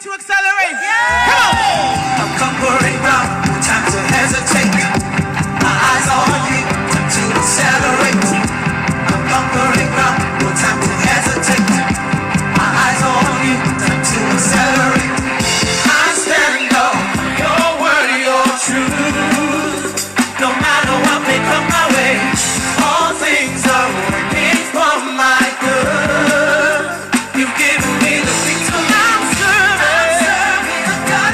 To accelerate. Yeah. Come on. I'm conquering now. No time to hesitate. My eyes on you. Time to accelerate. I'm conquering now. No time to hesitate. My eyes on you. Time to accelerate. I stand up. Your word, your truth. No matter what may come my way, all things are working for my good. You've given me the victory. I'm serving a God.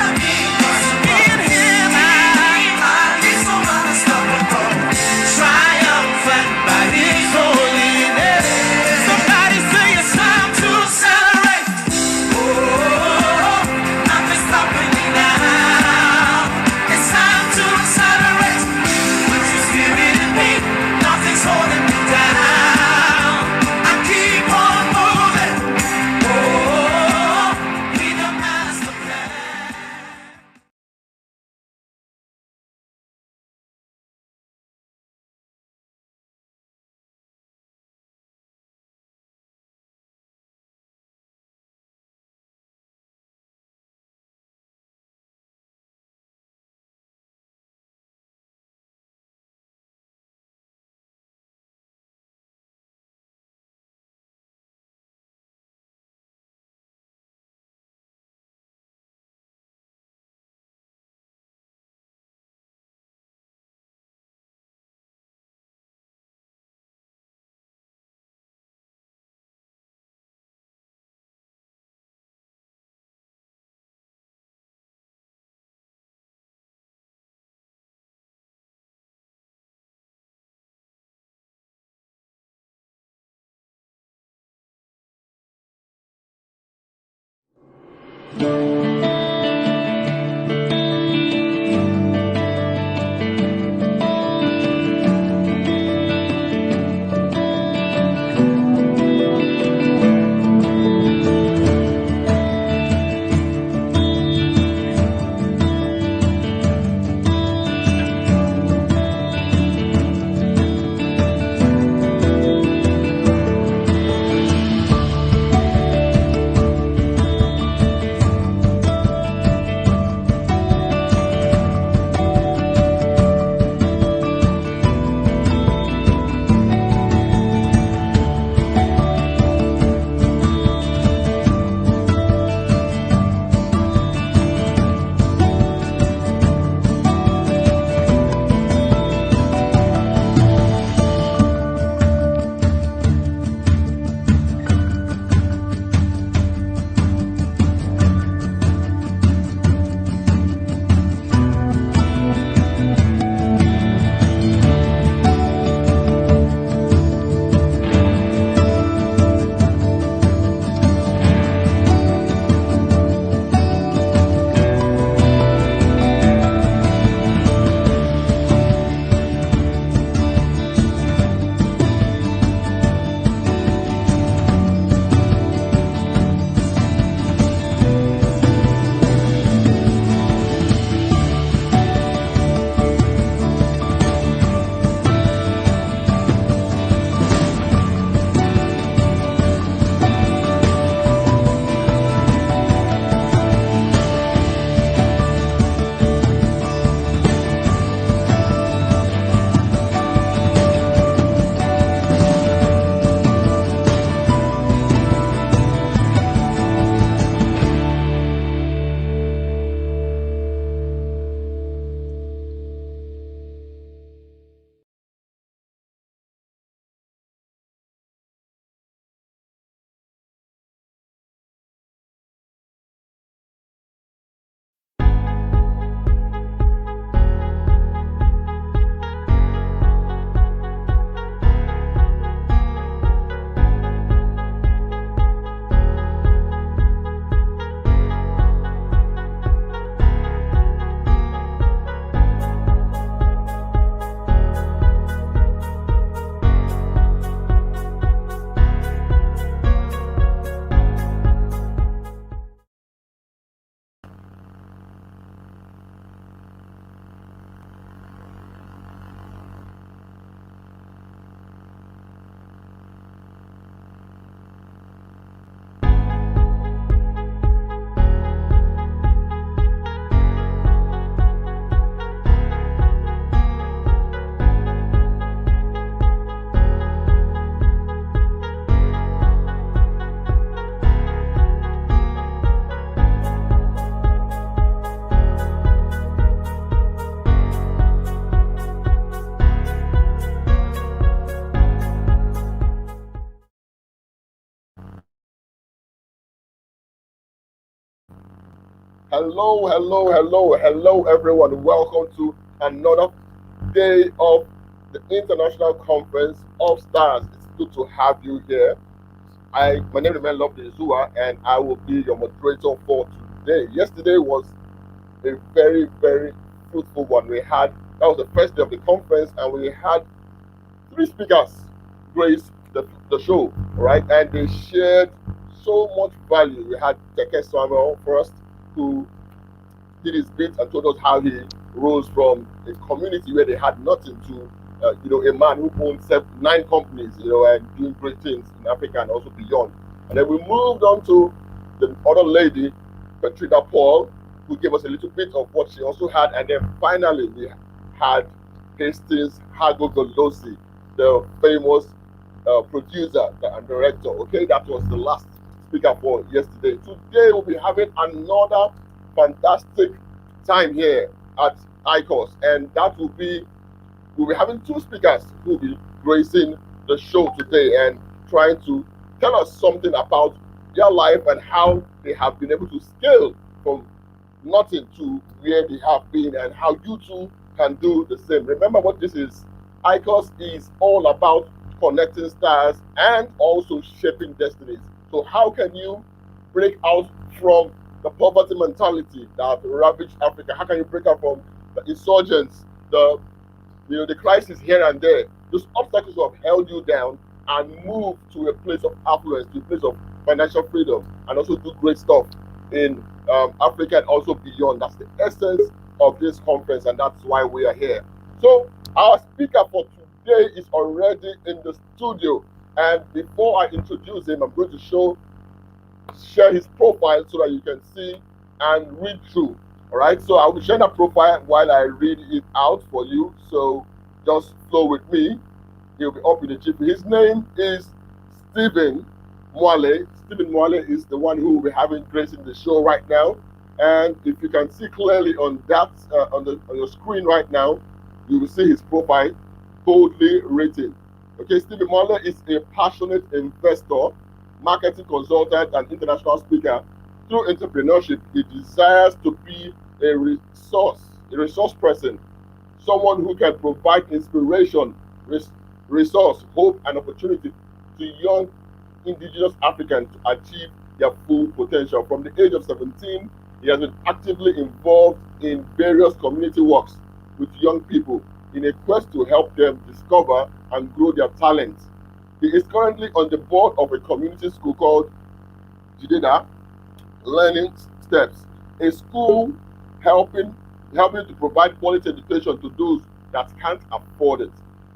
Hello, everyone. Welcome to another day of the International Conference of Stars. It's good to have you here. My name is Lovely Zua, and I will be your moderator for today. Yesterday was a very fruitful one. That was the first day of the conference, and we had three speakers grace the show, right? And they shared so much value. We had Teke Samuel first, who did his bit and told us how he rose from a community where they had nothing to, a man who owns 9 companies, and doing great things in Africa and also beyond. And then we moved on to the other lady, Petrina Paul, who gave us a little bit of what she also had. And then finally, we had Hastings Hagogolosi, the famous producer and director. Okay, that was the last speaker for yesterday. Today, we'll be having another fantastic time here at ICOS, and we'll be having 2 speakers who will be gracing the show today and trying to tell us something about their life and how they have been able to scale from nothing to where they have been, and how you too can do the same. Remember what this is. ICOS is all about connecting stars and also shaping destinies. So how can you break out from the poverty mentality that ravaged Africa? How can you break out from the insurgents, the crisis here and there? Those obstacles have held you down and move to a place of affluence, to a place of financial freedom, and also do great stuff in Africa and also beyond. That's the essence of this conference, and that's why we are here. So, our speaker for today is already in the studio. And before I introduce him, I'm going to share his profile so that you can see and read through. All right, so I will share that profile while I read it out for you. So just flow with me. He'll be up in the jiffy. His name is Stephen Mwale. Stephen Mwale is the one who will be having grace in the show right now. And if you can see clearly on that on your screen right now, you will see his profile boldly written. Okay, Stephen Mwale is a passionate investor, marketing consultant, and international speaker. Through entrepreneurship, he desires to be a resource person, someone who can provide inspiration, resource, hope, and opportunity to young indigenous Africans to achieve their full potential. From the age of 17, he has been actively involved in various community works with young people in a quest to help them discover and grow their talents. He is currently on the board of a community school called Jideda Learning Steps, a school helping to provide quality education to those that can't afford it.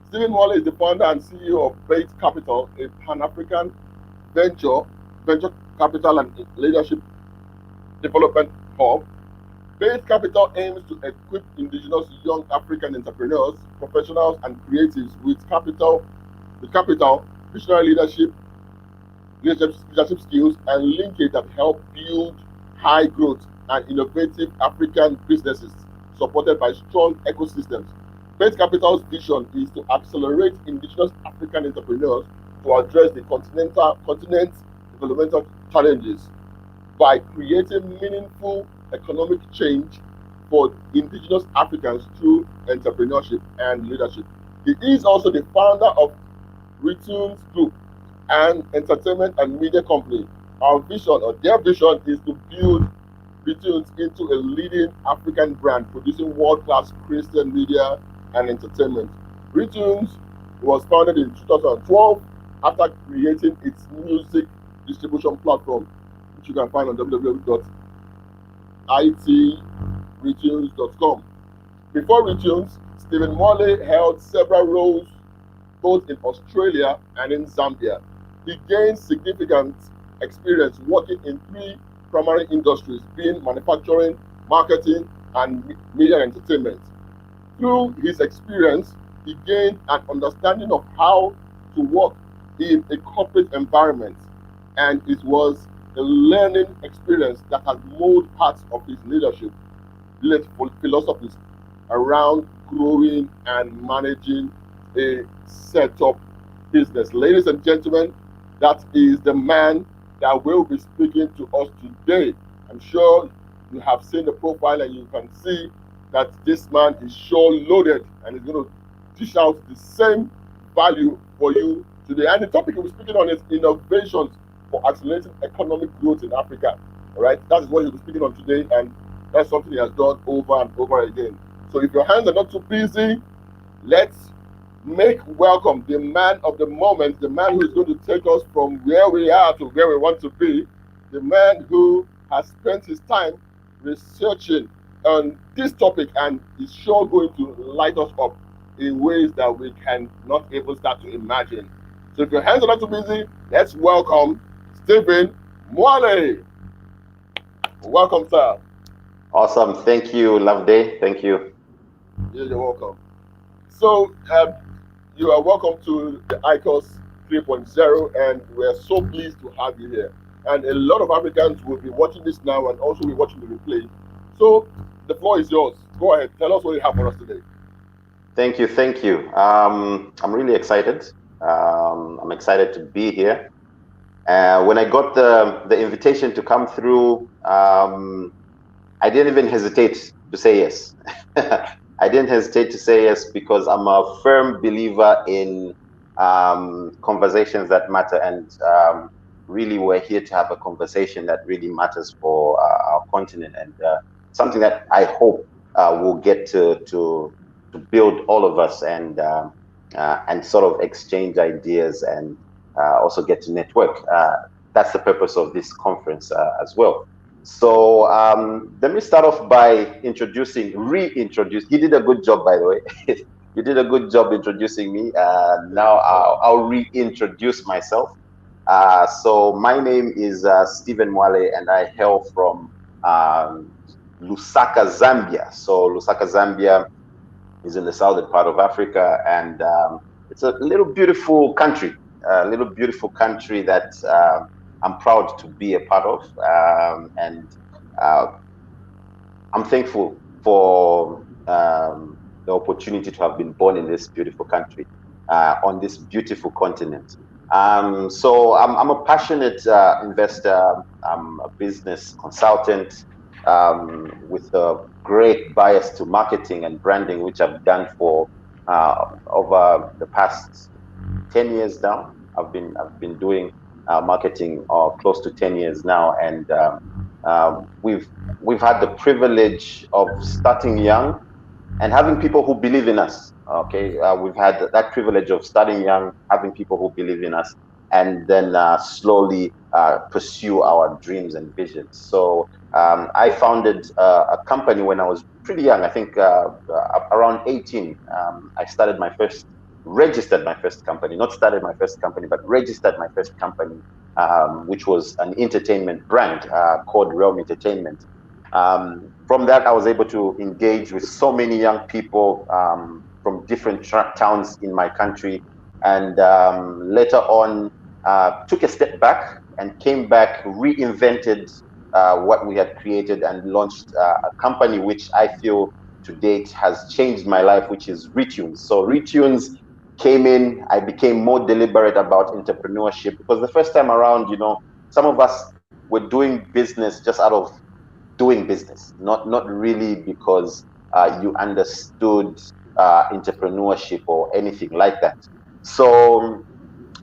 Stephen Mwale is the founder and CEO of Bait Capital, a Pan-African venture capital and leadership development hub. Bait Capital aims to equip indigenous young African entrepreneurs, professionals, and creatives with capital, visionary leadership skills, and linkage that help build high growth and innovative African businesses supported by strong ecosystems. Bait Capital's vision is to accelerate indigenous African entrepreneurs to address the continent's developmental challenges by creating meaningful economic change for indigenous Africans through entrepreneurship and leadership. He is also the founder of Retunes Group, an entertainment and media company. Their vision is to build Retunes into a leading African brand producing world-class Christian media and entertainment. Retunes was founded in 2012 after creating its music distribution platform, which you can find on www.itretunes.com. Before Retunes, Stephen Mwale held several roles both in Australia and in Zambia. He gained significant experience working in three primary industries, being manufacturing, marketing, and media and entertainment. Through his experience, he gained an understanding of how to work in a corporate environment, and it was a learning experience that has molded parts of his leadership philosophies around growing and managing a set-up business. Ladies and gentlemen, that is the man that will be speaking to us today. I'm sure you have seen the profile and you can see that this man is sure loaded and is going to dish out the same value for you today. And the topic we're speaking on is innovations for accelerating economic growth in Africa. All right, that is what he'll be speaking on today, and that's something he has done over and over again. So if your hands are not too busy, let's make welcome the man of the moment, the man who is going to take us from where we are to where we want to be, the man who has spent his time researching on this topic and is sure going to light us up in ways that we can not even start to imagine. So if your hands are not too busy, let's welcome Stephen Mwale. Welcome, sir. Awesome. Thank you, Loveday. Thank you. Yeah, you're welcome. So you are welcome to the ICOS 3.0, and we're so pleased to have you here. And a lot of Africans will be watching this now and also be watching the replay. So the floor is yours. Go ahead. Tell us what you have for us today. Thank you. Thank you. I'm really excited. I'm excited to be here. When I got the invitation to come through, I didn't even hesitate to say yes. I didn't hesitate to say yes because I'm a firm believer in conversations that matter, and really we're here to have a conversation that really matters for our continent, and something that I hope will get to build all of us and sort of exchange ideas and also get to network. That's the purpose of this conference as well. So let me start off by reintroduce. You did a good job, by the way. You did a good job introducing me. Now I'll reintroduce myself. So my name is Stephen Mwale, and I hail from Lusaka, Zambia. So Lusaka, Zambia is in the southern part of Africa, and it's a little beautiful country that I'm proud to be a part of, and I'm thankful for the opportunity to have been born in this beautiful country, on this beautiful continent. So I'm a passionate investor. I'm a business consultant with a great bias to marketing and branding, which I've done for over the past 10 years now. I've been doing marketing close to 10 years now, and we've had the privilege of starting young and having people who believe in us. Okay, we've had that privilege of starting young, having people who believe in us, and then slowly pursue our dreams and visions. So I founded a company when I was pretty young. I think around 18. I registered my first company, not started my first company, but registered my first company, which was an entertainment brand called Realm Entertainment. From that, I was able to engage with so many young people from different towns in my country, and later on took a step back and came back, reinvented what we had created, and launched a company which I feel to date has changed my life, which is Retunes. So Retunes came in, I became more deliberate about entrepreneurship, because the first time around, some of us were doing business just out of doing business, not really because you understood entrepreneurship or anything like that. So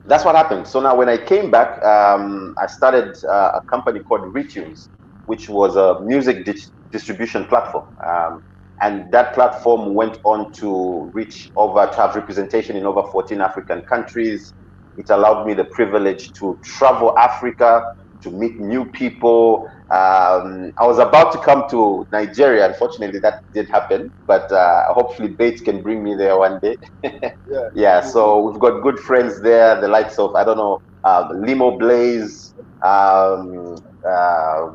that's what happened. So now when I came back, I started a company called Retunes, which was a music distribution platform. And that platform went on to have representation in over 14 African countries. It allowed me the privilege to travel Africa, to meet new people. I was about to come to Nigeria. Unfortunately, that did happen, but hopefully Bates can bring me there one day. Yeah, so we've got good friends there, the likes of, Limo Blaze.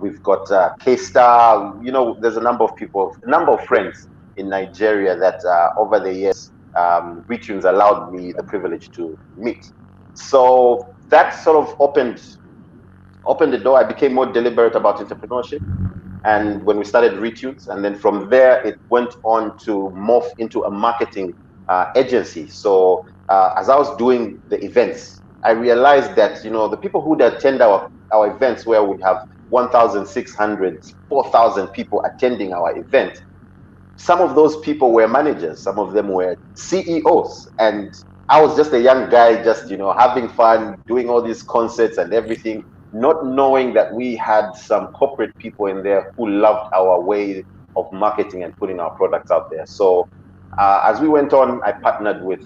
We've got K-Star. There's a number of friends in Nigeria that over the years, Retunes allowed me the privilege to meet. So that sort of opened the door. I became more deliberate about entrepreneurship, and when we started Retunes, and then from there it went on to morph into a marketing agency. So as I was doing the events, I realized that the people who would attend our events, where we'd have 1,600, 4,000 people attending our event, some of those people were managers, some of them were CEOs, and I was just a young guy, just having fun, doing all these concerts and everything, not knowing that we had some corporate people in there who loved our way of marketing and putting our products out there. So as we went on, I partnered with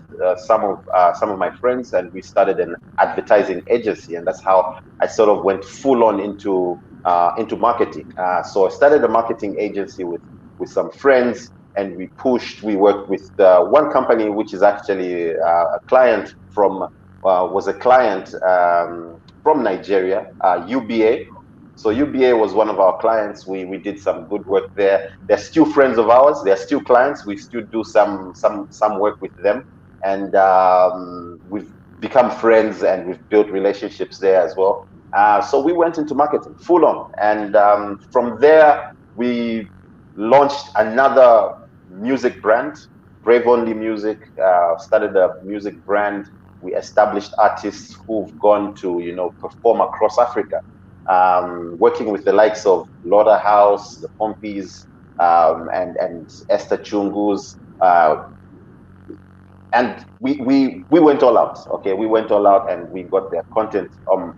some of my friends, and we started an advertising agency, and that's how I sort of went full on into marketing. So I started a marketing agency with some friends, and we worked with one company, which is actually a client from Nigeria, UBA. So UBA was one of our clients. We did some good work there. They're still friends of ours. They're still clients. We still do some work with them, and we've become friends, and we've built relationships there as well. So we went into marketing full on, and from there we launched another music brand, Brave Only Music. Started a music brand. We established artists who've gone to perform across Africa. Working with the likes of Lauder House, the Pompies, and Esther Chungus, and we went all out. Okay, we went all out, and we got their content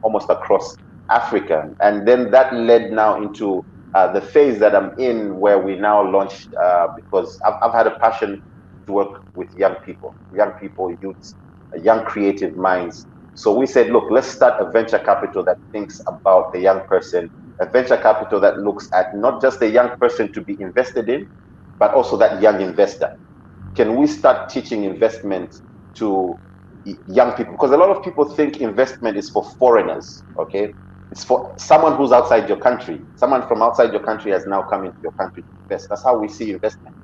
almost across Africa, and then that led now into the phase that I'm in, where we now launched, because I've had a passion to work with young people, youths, young creative minds. So we said, look, let's start a venture capital that thinks about the young person, a venture capital that looks at not just the young person to be invested in, but also that young investor. Can we start teaching investment to young people? Because a lot of people think investment is for foreigners, okay? It's for someone who's outside your country. Someone from outside your country has now come into your country to invest. That's how we see investment.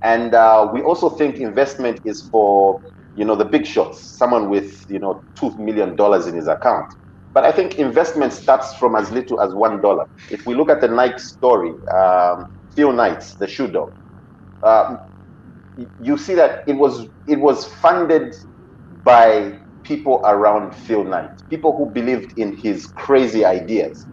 And we also think investment is for, the big shots, someone with, $2 million in his account. But I think investment starts from as little as $1. If we look at the Nike story, Phil Knight, the shoe dog, you see that it was funded by people around Phil Knight, people who believed in his crazy ideas.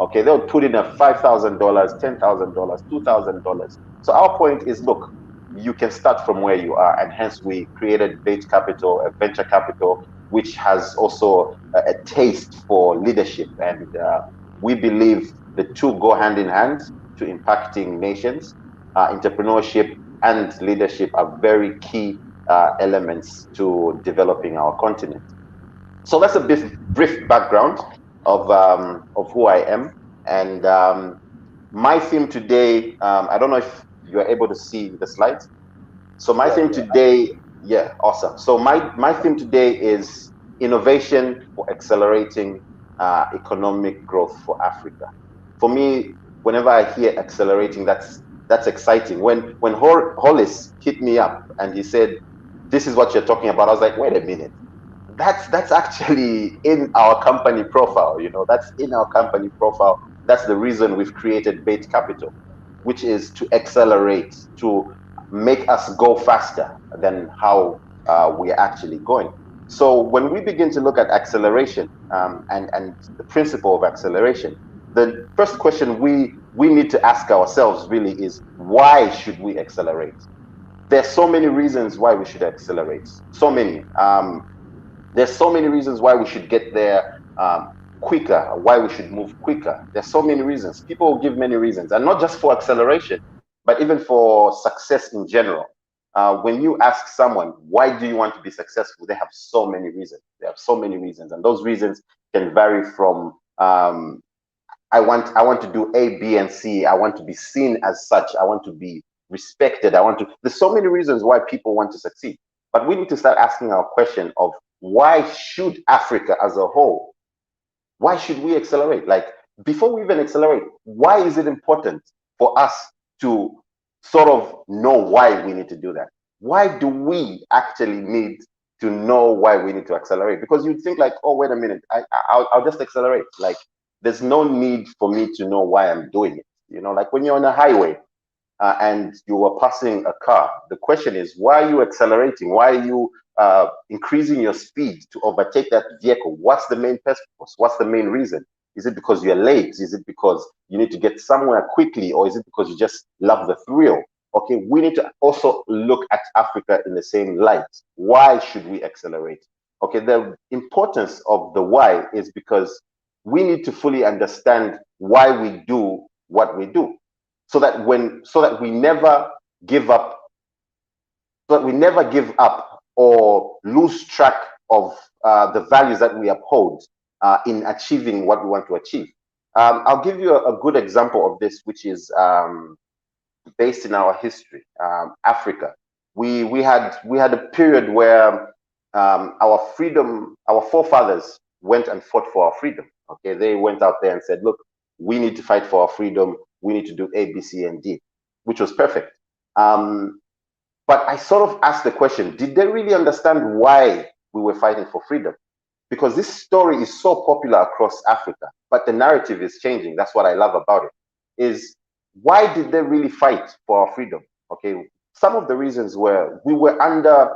Okay, they would put in a $5,000, $10,000, $2,000. So our point is, look, you can start from where you are, and hence we created Bait Capital, a venture capital, which has also a taste for leadership, and we believe the two go hand in hand to impacting nations. Entrepreneurship and leadership are very key elements to developing our continent. So that's a brief background of who I am. And my theme today, I don't know if you're able to see the slides. So my theme today, yeah, awesome. So my theme today is innovation for accelerating economic growth for Africa. For me, whenever I hear accelerating, that's exciting. When Hollis hit me up and he said, "This is what you're talking about," I was like, "Wait a minute. That's actually in our company profile, that's in our company profile. That's the reason we've created Bait Capital, which is to accelerate, to make us go faster than how we are actually going. So when we begin to look at acceleration and the principle of acceleration, the first question we need to ask ourselves really is, why should we accelerate? There's so many reasons why we should accelerate. So many. There's so many reasons why we should get there quicker, why we should move quicker. There's so many reasons. People will give many reasons, and not just for acceleration, but even for success in general. When you ask someone, why do you want to be successful? They have so many reasons. They have so many reasons, and those reasons can vary from I want to do A, B, and C. I want to be seen as such. I want to be respected. There's so many reasons why people want to succeed. But we need to start asking our question of, why should Africa as a whole, why should we accelerate? Like, before we even accelerate, why is it important for us to sort of know why we need to do that? Why do we actually need to know why we need to accelerate? Because you'd think like, oh, wait a minute, I'll just accelerate. Like, there's no need for me to know why I'm doing it. Like when you're on a highway, and you are passing a car, the question is, why are you accelerating? Why are you increasing your speed to overtake that vehicle? What's the main purpose? What's the main reason? Is it because you're late? Is it because you need to get somewhere quickly? Or is it because you just love the thrill? Okay, we need to also look at Africa in the same light. Why should we accelerate? Okay, the importance of the why is because we need to fully understand why we do what we do, so that we never give up, or lose track of the values that we uphold in achieving what we want to achieve. I'll give you a good example of this, which is based in our history. Africa, we had a period where our forefathers went and fought for our freedom. Okay, they went out there and said, look, we need to fight for our freedom. We need to do A, B, C, and D, which was perfect. But I sort of asked the question, did they really understand why we were fighting for freedom? Because this story is so popular across Africa, but the narrative is changing. That's what I love about it, is why did they really fight for our freedom? Okay, some of the reasons were, we were under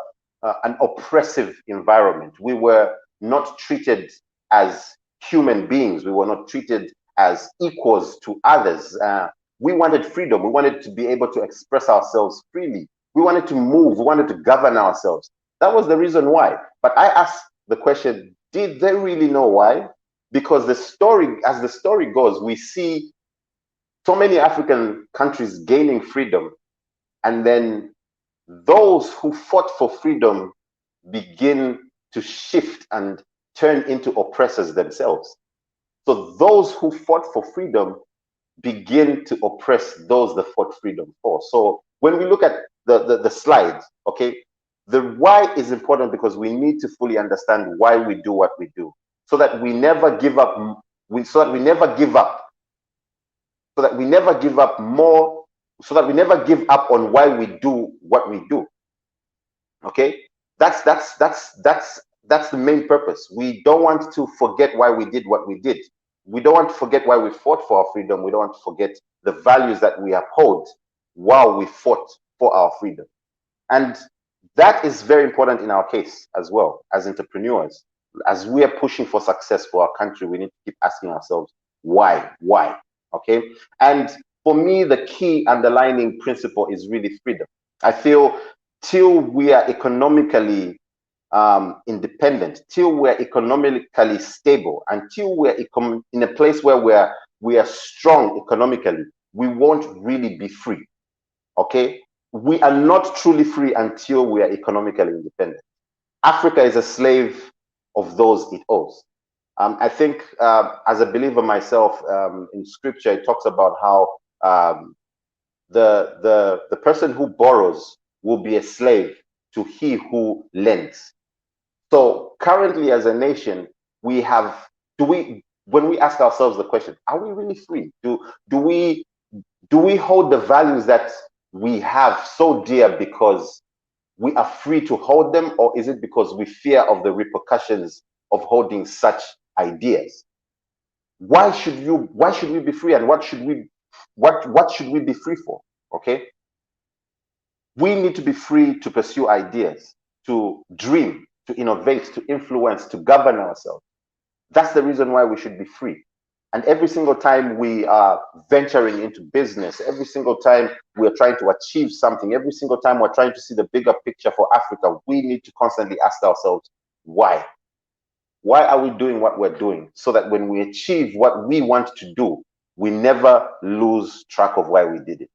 an oppressive environment. We were not treated as human beings. We were not treated as equals to others. We wanted freedom. We wanted to be able to express ourselves freely. We wanted to move. We wanted to govern ourselves. That was the reason why. But I asked the question, did they really know why? Because as the story goes, we see So many African countries gaining freedom, and then those who fought for freedom begin to shift and turn into oppressors themselves. So those who fought for freedom begin to oppress those that fought freedom for. So when we look at the slides, okay, the why is important because we need to fully understand why we do what we do, so that we never give up. So that we never give up. So that we never give up more. So that we never give up on why we do what we do. Okay, that's the main purpose. We don't want to forget why we did what we did. We don't want to forget why we fought for our freedom. We don't want to forget the values that we uphold while we fought for our freedom. And that is very important in our case as well as entrepreneurs. As we are pushing for success for our country, we need to keep asking ourselves, why? Okay. And for me, the key underlying principle is really freedom. I feel till we are economically independent, till we're economically stable, until we're in a place where we are strong economically, we won't really be free. Okay, we are not truly free until we are economically independent. Africa is a slave of those it owes. I think as a believer myself, in scripture, it talks about how the person who borrows will be a slave to he who lends. So currently as a nation, we have, when we ask ourselves the question, are we really free? Do we hold the values that we have so dear because we are free to hold them, or is it because we fear of the repercussions of holding such ideas? Why should we be free, and what should we be free for? Okay, we need to be free to pursue ideas, to dream, to innovate, to influence, to govern ourselves. That's the reason why we should be free. And every single time we are venturing into business, every single time we are trying to achieve something, every single time we're trying to see the bigger picture for Africa, we need to constantly ask ourselves, why? Why are we doing what we're doing? So that when we achieve what we want to do, we never lose track of why we did it.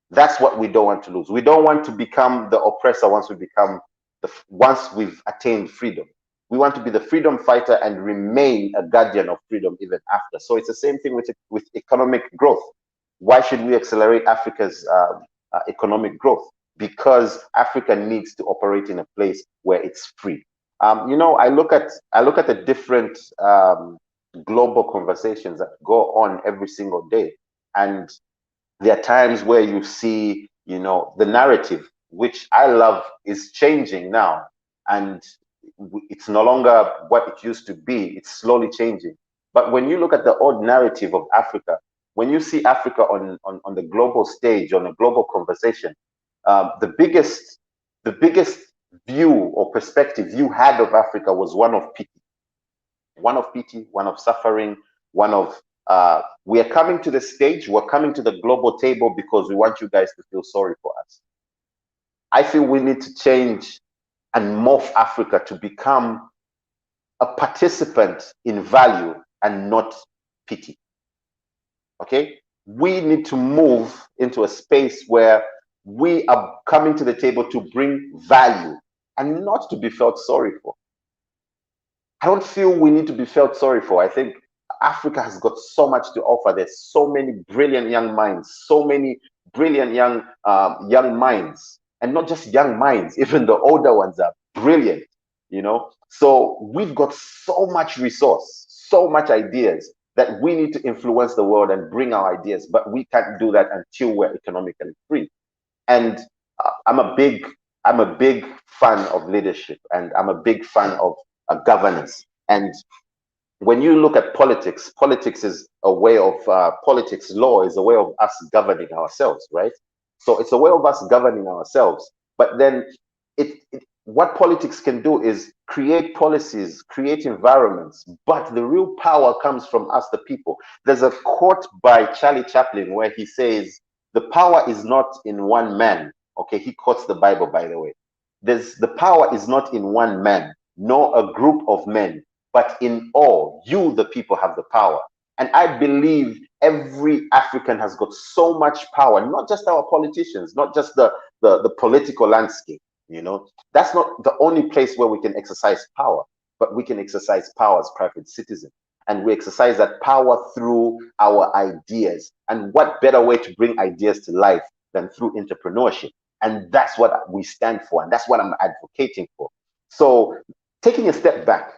That's what we don't want to lose. We don't want to become the oppressor once we've attained freedom. We want to be the freedom fighter and remain a guardian of freedom even after. So it's the same thing with economic growth. Why should we accelerate Africa's economic growth? Because Africa needs to operate in a place where it's free. I look at the different global conversations that go on every single day, and there are times where you see, the narrative, which I love, is changing now, and it's no longer what it used to be. It's slowly changing. But when you look at the old narrative of Africa, when you see Africa on the global stage, on a global conversation, the biggest view or perspective you had of Africa was one of pity, one of suffering, one of we are coming to the stage, we're coming to the global table because we want you guys to feel sorry for us. I feel we need to change and morph Africa to become a participant in value and not pity. Okay? We need to move into a space where we are coming to the table to bring value and not to be felt sorry for. I don't feel we need to be felt sorry for. I think Africa has got so much to offer. There's so many brilliant young minds, so many brilliant young minds, and not just young minds, even the older ones are brilliant, So we've got so much resource, so much ideas that we need to influence the world and bring our ideas, but we can't do that until we're economically free. And I'm a big fan of leadership, and I'm a big fan of governance. And when you look at politics is a way of politics. Law is a way of us governing ourselves, right? So it's a way of us governing ourselves. But then what politics can do is create policies, create environments, but the real power comes from us, the people. There's a quote by Charlie Chaplin where he says, the power is not in one man. Okay, he quotes the Bible, by the way. The power is not in one man, nor a group of men, but in all. You, the people, have the power. And I believe every African has got so much power, not just our politicians, not just the political landscape. That's not the only place where we can exercise power, but we can exercise power as private citizens. And we exercise that power through our ideas. And what better way to bring ideas to life than through entrepreneurship? And that's what we stand for. And that's what I'm advocating for. So taking a step back,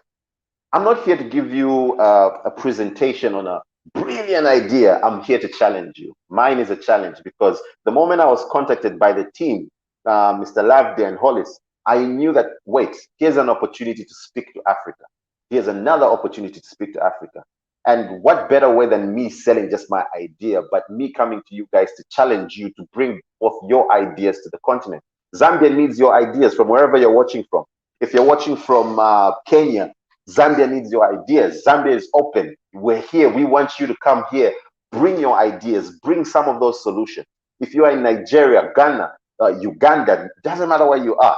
I'm not here to give you a presentation on a brilliant idea. I'm here to challenge you. Mine is a challenge because the moment I was contacted by the team, Mr. Lavde and Hollis, I knew that, wait, here's an opportunity to speak to Africa. Here's another opportunity to speak to Africa. And what better way than me selling just my idea, but me coming to you guys to challenge you to bring forth your ideas to the continent. Zambia needs your ideas from wherever you're watching from. If you're watching from Kenya, Zambia needs your ideas. Zambia is open. We're here. We want you to come here. Bring your ideas. Bring some of those solutions. If you are in Nigeria, Ghana, Uganda, doesn't matter where you are,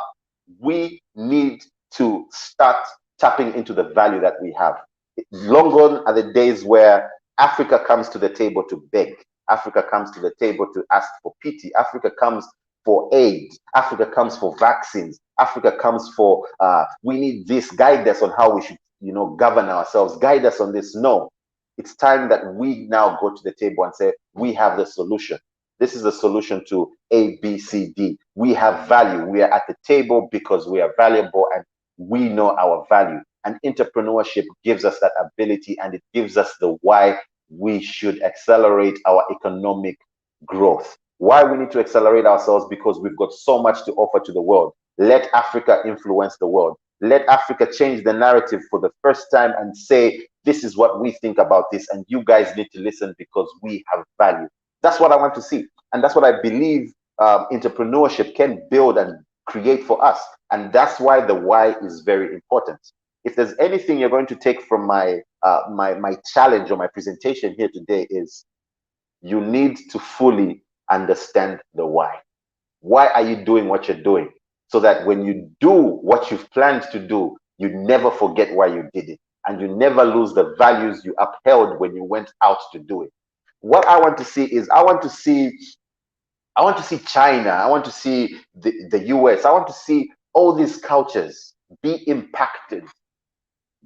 we need to start tapping into the value that we have. Long gone are the days where Africa comes to the table to beg. Africa comes to the table to ask for pity. Africa comes for aid. Africa comes for vaccines. Africa comes for, we need this, guide us on how we should, govern ourselves, guide us on this. No, it's time that we now go to the table and say, we have the solution. This is the solution to A, B, C, D. We have value. We are at the table because we are valuable and we know our value. And entrepreneurship gives us that ability, and it gives us the why we should accelerate our economic growth. Why we need to accelerate ourselves, because we've got so much to offer to the world. Let Africa influence the world. Let Africa change the narrative for the first time and say, this is what we think about this, and you guys need to listen because we have value. That's what I want to see. And that's what I believe entrepreneurship can build and create for us. And that's why the why is very important. If there's anything you're going to take from my challenge or my presentation here today, is you need to fully understand the why. Why are you doing what you're doing? So that when you do what you've planned to do, you never forget why you did it. And you never lose the values you upheld when you went out to do it. What I want to see is, I want to see China, I want to see the US, I want to see all these cultures be impacted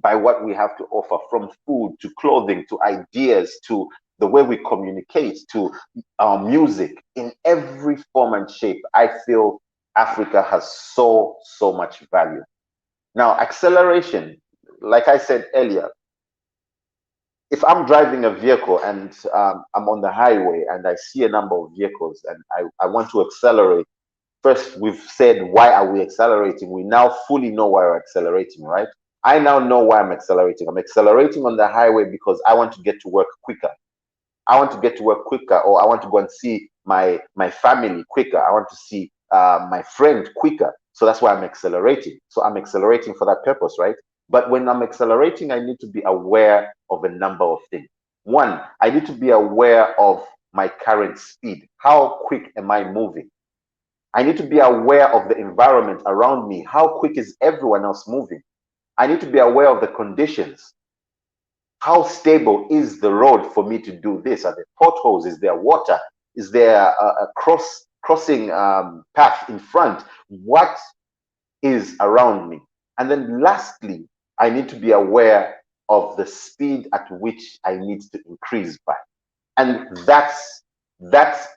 by what we have to offer, from food to clothing to ideas to the way we communicate to our music, in every form and shape. I feel Africa has so much value. Now, acceleration, like I said earlier, if I'm driving a vehicle and I'm on the highway and I see a number of vehicles and I want to accelerate, first we've said, why are we accelerating? We now fully know why we're accelerating, right? I now know why I'm accelerating. I'm accelerating on the highway because I want to get to work quicker. I want to get to work quicker, or I want to go and see my family quicker. I want to see my friend quicker. So that's why I'm accelerating. So I'm accelerating for that purpose, right? But when I'm accelerating, I need to be aware of a number of things. One, I need to be aware of my current speed. How quick am I moving? I need to be aware of the environment around me. How quick is everyone else moving? I need to be aware of the conditions. How stable is the road for me to do this? Are there potholes? Is there water? Is there a crossing path in front? What is around me? And then lastly, I need to be aware of the speed at which I need to increase by. And that's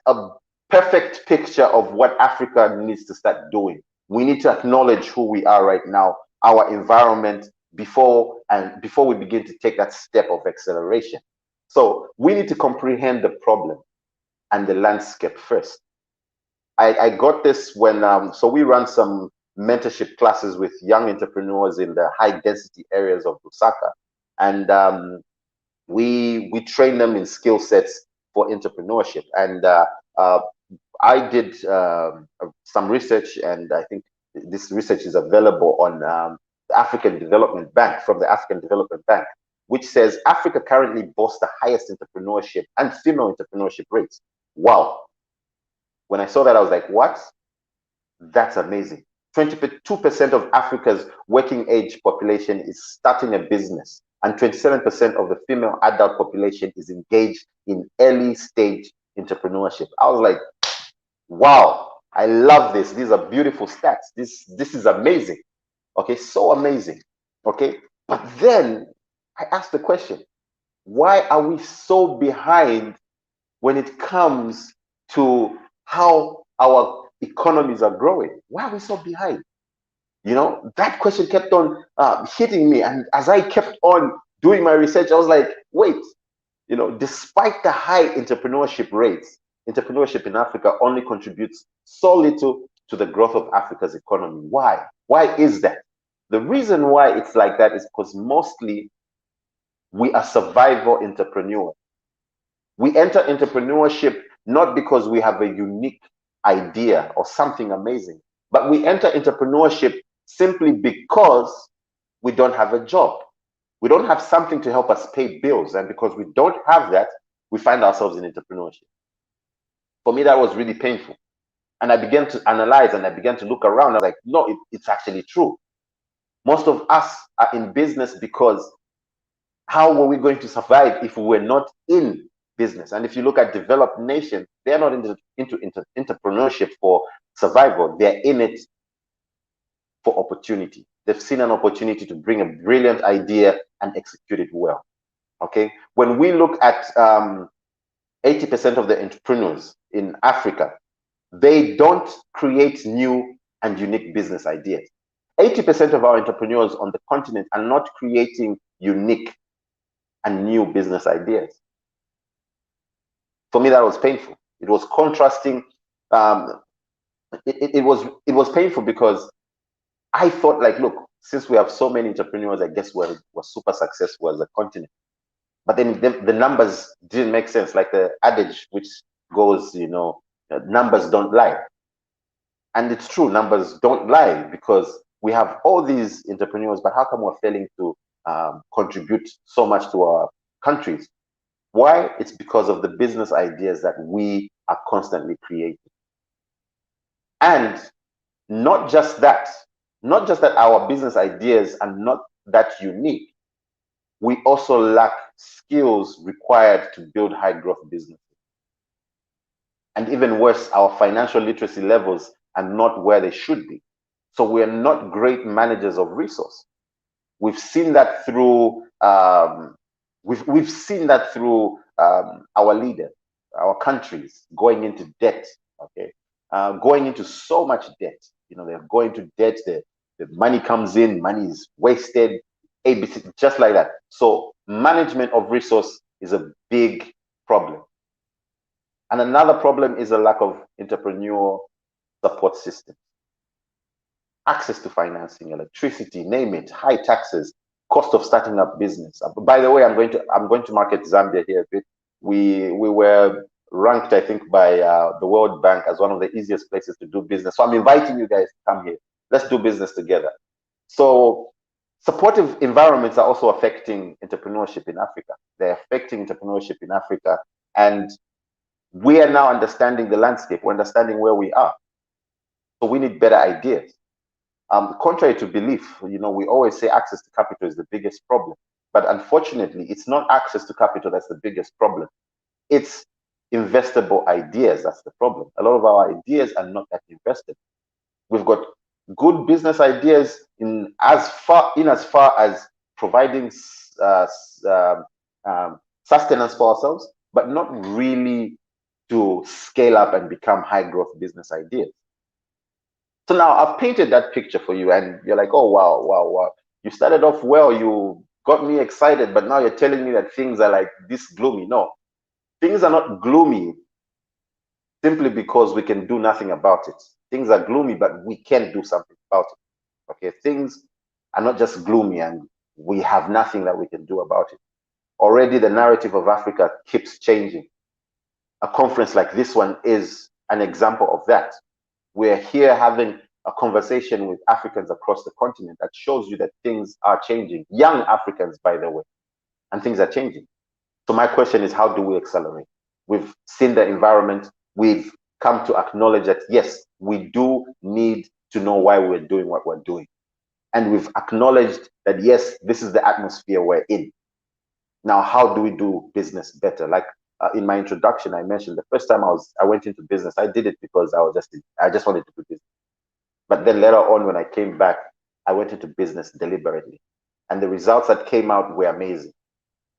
a perfect picture of what Africa needs to start doing. We need to acknowledge who we are right now, our environment, before we begin to take that step of acceleration. So we need to comprehend the problem and the landscape first. I got this when so we run some mentorship classes with young entrepreneurs in the high density areas of Lusaka, and we train them in skill sets for entrepreneurship. And I did some research, and I think this research is available on the African Development Bank, from the African Development Bank, which says Africa currently boasts the highest entrepreneurship and female entrepreneurship rates. Wow. When I saw that, I was like, what? That's amazing. 22% of Africa's working age population is starting a business. and 27% of the female adult population is engaged in early stage entrepreneurship. I was like, wow, I love this. These are beautiful stats. This is amazing. Okay, so amazing. Okay, but then I asked the question, why are we so behind when it comes to how our economies are growing? Why are we so behind? You know, that question kept on hitting me. And as I kept on doing my research, I was like, wait, you know, despite the high entrepreneurship rates, entrepreneurship in Africa only contributes so little to the growth of Africa's economy. Why? Why is that? The reason why it's like that is because mostly we are survival entrepreneurs. We enter entrepreneurship not because we have a unique idea or something amazing, but we enter entrepreneurship simply because we don't have a job. We don't have something to help us pay bills. And because we don't have that, we find ourselves in entrepreneurship. For me, that was really painful. And I began to analyze and I began to look around. I was like, no, it's actually true. Most of us are in business because how were we going to survive if we were not in business? And if you look at developed nations, they're not into entrepreneurship for survival. They're in it for opportunity. They've seen an opportunity to bring a brilliant idea and execute it well. Okay. When we look at 80% of the entrepreneurs in Africa, they don't create new and unique business ideas. 80% of our entrepreneurs on the continent are not creating unique and new business ideas. For me, that was painful. It was contrasting. It was painful because I thought, like, look, since we have so many entrepreneurs, I guess we're super successful as a continent. But then the numbers didn't make sense, like the adage which goes, you know, numbers don't lie. And it's true, numbers don't lie, because we have all these entrepreneurs, but how come we're failing to contribute so much to our countries? Why? It's because of the business ideas that we are constantly creating. And not just that our business ideas are not that unique, we also lack skills required to build high growth businesses. And even worse, our financial literacy levels are not where they should be. So we're not great managers of resource. We've seen that through we've seen that through our leaders, our countries going into debt. Okay, going into so much debt. You know, they're going to debt. The money comes in, money is wasted. ABC, just like that. So management of resource is a big problem. And another problem is a lack of entrepreneurial support systems. Access to financing, electricity, name it, high taxes, cost of starting up business. By the way, I'm going to market Zambia here a bit. We were ranked, I think, by the World Bank as one of the easiest places to do business. So I'm inviting you guys to come here. Let's do business together. So supportive environments are also affecting entrepreneurship in Africa. They're affecting entrepreneurship in Africa. And we are now understanding the landscape. We're understanding where we are. So we need better ideas. Contrary to belief, you know, we always say access to capital is the biggest problem. But unfortunately, it's not access to capital that's the biggest problem. It's investable ideas that's the problem. A lot of our ideas are not that invested. We've got good business ideas in as far as providing sustenance for ourselves, but not really to scale up and become high growth business ideas. So now I've painted that picture for you, and you're like, oh, wow. You started off well, you got me excited, but now you're telling me that things are like this gloomy. No, things are not gloomy simply because we can do nothing about it. Things are gloomy, but we can do something about it. Okay, things are not just gloomy and we have nothing that we can do about it. Already the narrative of Africa keeps changing. A conference like this one is an example of that. We're here having a conversation with Africans across the continent that shows you that things are changing. Young Africans, by the way, and things are changing. So my question is, how do we accelerate? We've seen the environment. We've come to acknowledge that, yes, we do need to know why we're doing what we're doing. And we've acknowledged that, yes, this is the atmosphere we're in. Now, how do we do business better? Like in my introduction, I mentioned the first time I went into business, I did it because I just wanted to do business. But then later on, when I came back, I went into business deliberately. And the results that came out were amazing.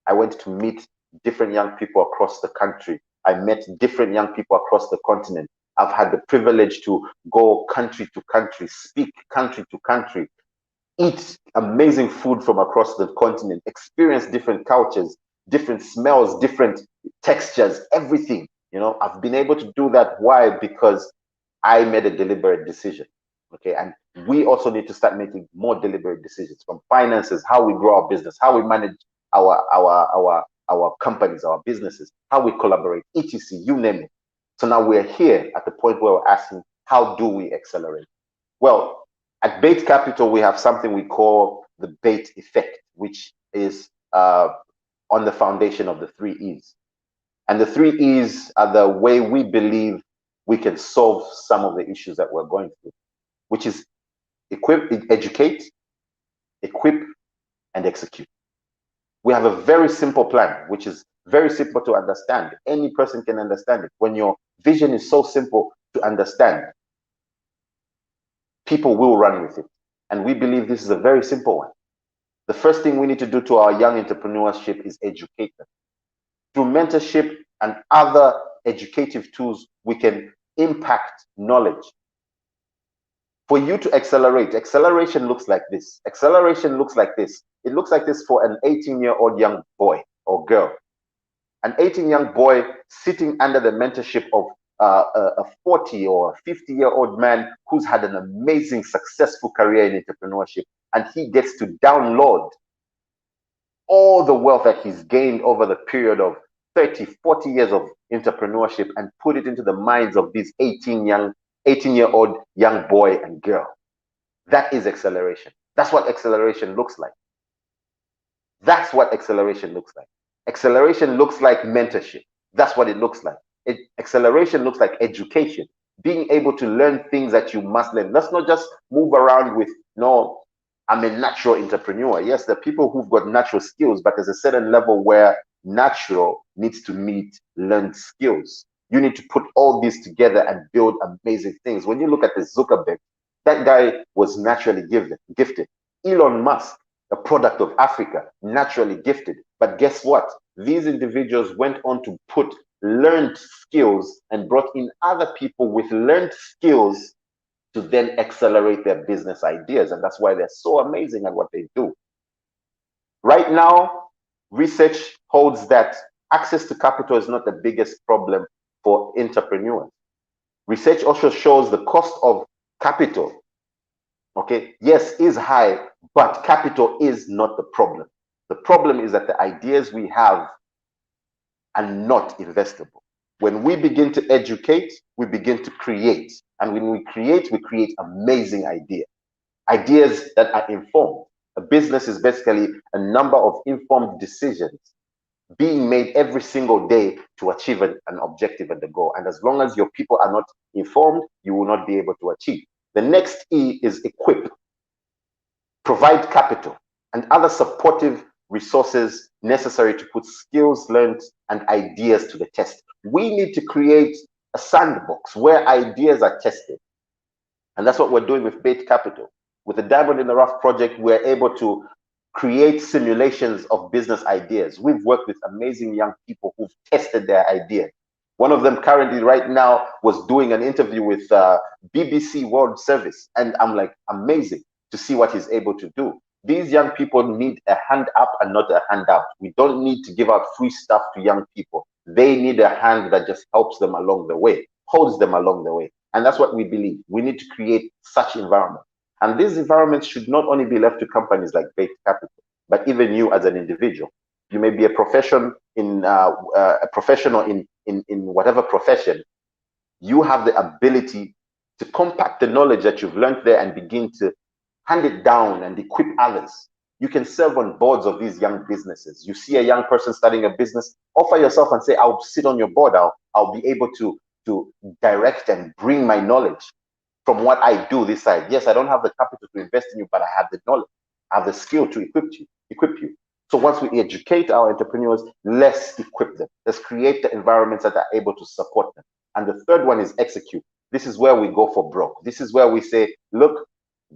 I went to meet different young people across the country. I met different young people across the continent. I've had the privilege to go country to country, speak country to country, eat amazing food from across the continent, experience different cultures, different smells, different textures, everything. You know, I've been able to do that. Why? Because I made a deliberate decision. Okay, and we also need to start making more deliberate decisions, from finances, how we grow our business, how we manage our companies, our businesses, how we collaborate, etc. You name it. So now we're here at the point where we're asking, how do we accelerate? Well, at Bait Capital, we have something we call the Bait Effect, which is on the foundation of the 3 E's. And the 3 E's are the way we believe we can solve some of the issues that we're going through, which is educate, equip, and execute. We have a very simple plan, which is very simple to understand. Any person can understand it. When your vision is so simple to understand, people will run with it. And we believe this is a very simple one. The first thing we need to do to our young entrepreneurship is educate them. Through mentorship and other educative tools, we can impact knowledge. For you to accelerate, acceleration looks like this. Acceleration looks like this. It looks like this for an 18-year-old young boy or girl. An 18-young boy sitting under the mentorship of a 40 or 50-year-old man who's had an amazing, successful career in entrepreneurship, and he gets to download all the wealth that he's gained over the period of 30, 40 years of entrepreneurship and put it into the minds of these 18-year-old young boy and girl. That is acceleration. That's what acceleration looks like. That's what acceleration looks like. Acceleration looks like mentorship. That's what it looks like. Acceleration looks like education, being able to learn things that you must learn. Let's not just move around with, no, I'm a natural entrepreneur. Yes, there are people who've got natural skills, but there's a certain level where natural needs to meet learned skills. You need to put all these together and build amazing things. When you look at the Zuckerberg, that guy was naturally gifted. Elon Musk, a product of Africa, naturally gifted. But guess what? These individuals went on to put learned skills and brought in other people with learned skills to then accelerate their business ideas. And that's why they're so amazing at what they do. Right now, research holds that access to capital is not the biggest problem for entrepreneurs. Research also shows the cost of capital, okay, yes, is high, but capital is not the problem. The problem is that the ideas we have are not investable. When we begin to educate, we begin to create. And when we create amazing ideas that are informed. A business is basically a number of informed decisions being made every single day to achieve an objective and the goal. And as long as your people are not informed, you will not be able to achieve. The next E is equip. Provide capital and other supportive resources necessary to put skills learned and ideas to the test. We need to create a sandbox where ideas are tested. And that's what we're doing with Bait Capital. With the Diamond in the Rough project, we're able to create simulations of business ideas. We've worked with amazing young people who've tested their ideas. One of them currently right now was doing an interview with BBC World Service. And I'm like, amazing to see what he's able to do. These young people need a hand up and not a handout. We don't need to give out free stuff to young people. They need a hand that just helps them along the way, holds them along the way. And that's what we believe. We need to create such environments. And these environments should not only be left to companies like Bait Capital, but even you as an individual. You may be a professional in whatever profession. You have the ability to compact the knowledge that you've learned there and begin to hand it down and equip others. You can serve on boards of these young businesses. You see a young person starting a business, offer yourself and say, I'll sit on your board. I'll be able to direct and bring my knowledge from what I do this side. Yes, I don't have the capital to invest in you, but I have the knowledge, I have the skill to equip you. So once we educate our entrepreneurs, let's equip them. Let's create the environments that are able to support them. And the third one is execute. This is where we go for broke. This is where we say, look,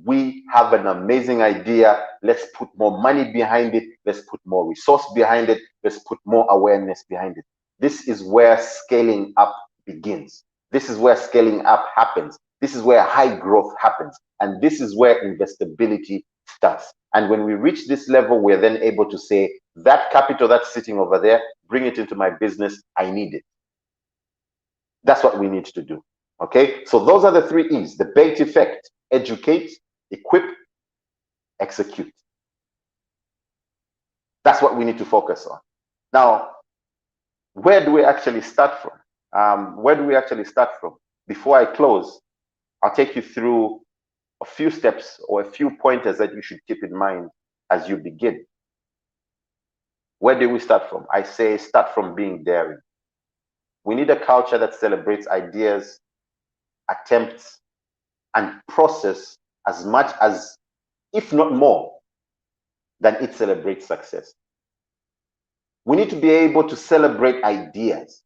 we have an amazing idea. Let's put more money behind it. Let's put more resource behind it. Let's put more awareness behind it. This is where scaling up begins. This is where scaling up happens. This is where high growth happens. And this is where investability starts. And when we reach this level, we're then able to say, that capital that's sitting over there, bring it into my business. I need it. That's what we need to do. Okay? So those are the 3 E's, the bait effect: educate, equip, execute. That's what we need to focus on. Now, where do we actually start from? Where do we actually start from? Before I close, I'll take you through a few steps or a few pointers that you should keep in mind as you begin. Where do we start from? I say start from being daring. We need a culture that celebrates ideas, attempts, and process as much as, if not more, than it celebrates success. We need to be able to celebrate ideas.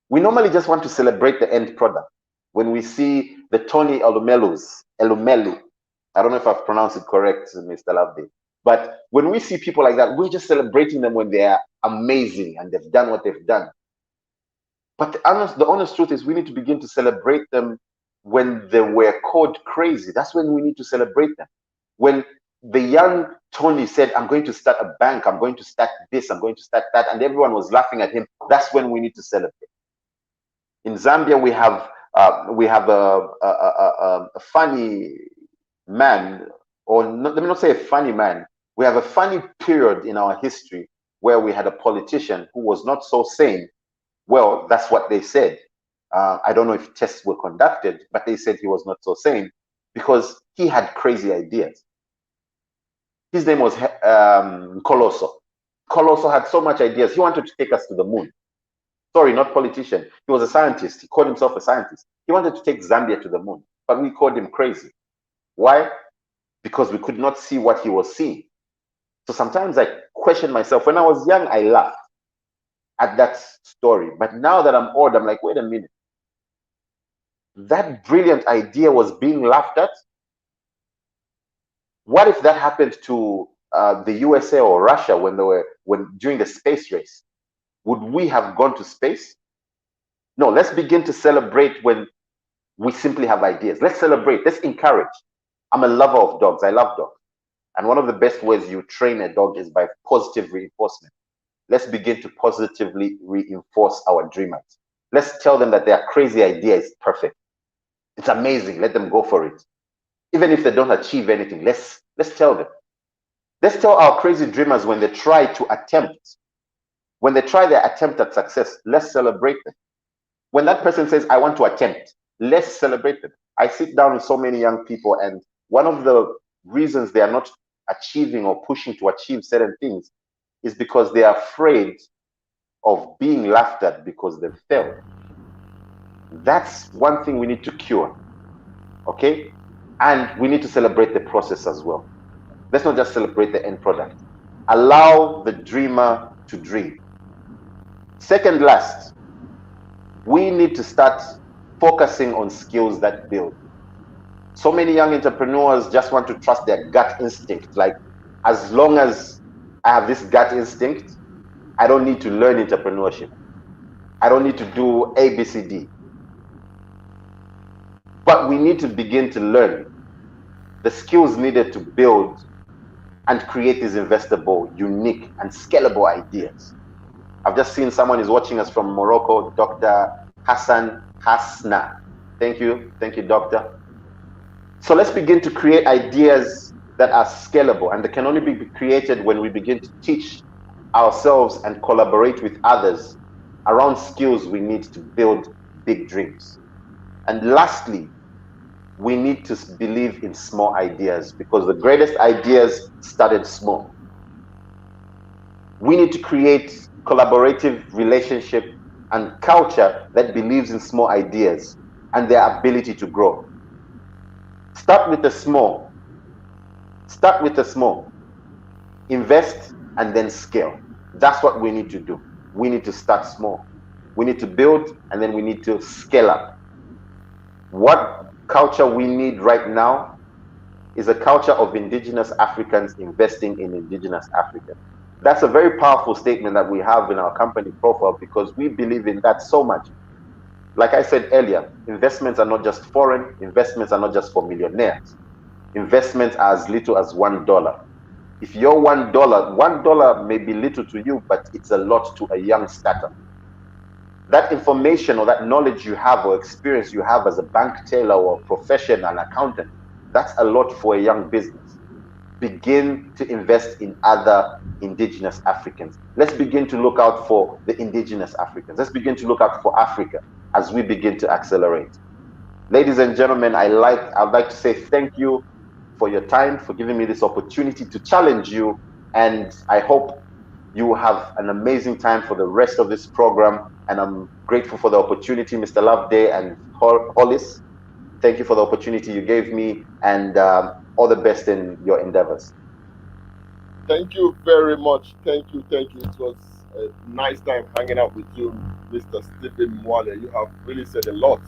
We normally just want to celebrate the end product. When we see the Tony Elumelu, I don't know if I've pronounced it correct, Mr. Loveday, but when we see people like that, we're just celebrating them when they are amazing and they've done what they've done. But the honest truth is we need to begin to celebrate them when they were called crazy. That's when we need to celebrate them. When the young Tony said, I'm going to start a bank, I'm going to start this, I'm going to start that, and everyone was laughing at him, that's when we need to celebrate. In Zambia, we have a funny man, or not, let me not say a funny man. We have a funny period in our history where we had a politician who was not so sane. Well, that's what they said. I don't know if tests were conducted, but they said he was not so sane because he had crazy ideas. His name was Colosso. Colosso had so much ideas. He wanted to take us to the moon. Sorry, not politician. He was a scientist. He called himself a scientist. He wanted to take Zambia to the moon, but we called him crazy. Why? Because we could not see what he was seeing. So sometimes I question myself. When I was young, I laughed at that story. But now that I'm old, I'm like, wait a minute. That brilliant idea was being laughed at? What if that happened to the USA or Russia during the space race? Would we have gone to space? No, let's begin to celebrate when we simply have ideas. Let's celebrate, let's encourage. I'm a lover of dogs, I love dogs. And one of the best ways you train a dog is by positive reinforcement. Let's begin to positively reinforce our dreamers. Let's tell them that their crazy idea is perfect. It's amazing, let them go for it. Even if they don't achieve anything, let's tell them. Let's tell our crazy dreamers when they try to attempt. When they try their attempt at success, let's celebrate them. When that person says, I want to attempt, let's celebrate them. I sit down with so many young people, and one of the reasons they are not achieving or pushing to achieve certain things is because they are afraid of being laughed at because they've failed. That's one thing we need to cure, okay? And we need to celebrate the process as well. Let's not just celebrate the end product. Allow the dreamer to dream. Second last, we need to start focusing on skills that build. So many young entrepreneurs just want to trust their gut instinct. Like, as long as I have this gut instinct, I don't need to learn entrepreneurship. I don't need to do A, B, C, D. But we need to begin to learn the skills needed to build and create these investable, unique, and scalable ideas. I've just seen someone is watching us from Morocco, Dr. Hassan Hasna. Thank you, doctor. So let's begin to create ideas that are scalable, and they can only be created when we begin to teach ourselves and collaborate with others around skills we need to build big dreams. And lastly, we need to believe in small ideas, because the greatest ideas started small. We need to create collaborative relationship and culture that believes in small ideas. and their ability to grow. Start with the small. Start with the small. Invest and then scale. That's what we need to do. We need to start small. We need to build and then we need to scale up. What culture we need right now is a culture of indigenous Africans investing in indigenous Africans. That's a very powerful statement that we have in our company profile because we believe in that so much. Like I said earlier, investments are not just foreign, investments are not just for millionaires. Investments are as little as $1. If your $1 may be little to you, but it's a lot to a young startup. That information or that knowledge you have or experience you have as a bank teller or professional accountant, that's a lot for a young business. Begin to invest in other indigenous Africans. Let's begin to look out for the indigenous Africans. Let's begin to look out for Africa as we begin to accelerate. Ladies and gentlemen, I'd like to say thank you for your time, for giving me this opportunity to challenge you. And I hope you have an amazing time for the rest of this program. And I'm grateful for the opportunity, Mr. Loveday and Hollis. Thank you for the opportunity you gave me, and all the best in your endeavors. Thank you very much. Thank you. It was a nice time hanging out with you, Mr. Stephen Mwale. You have really said a lot.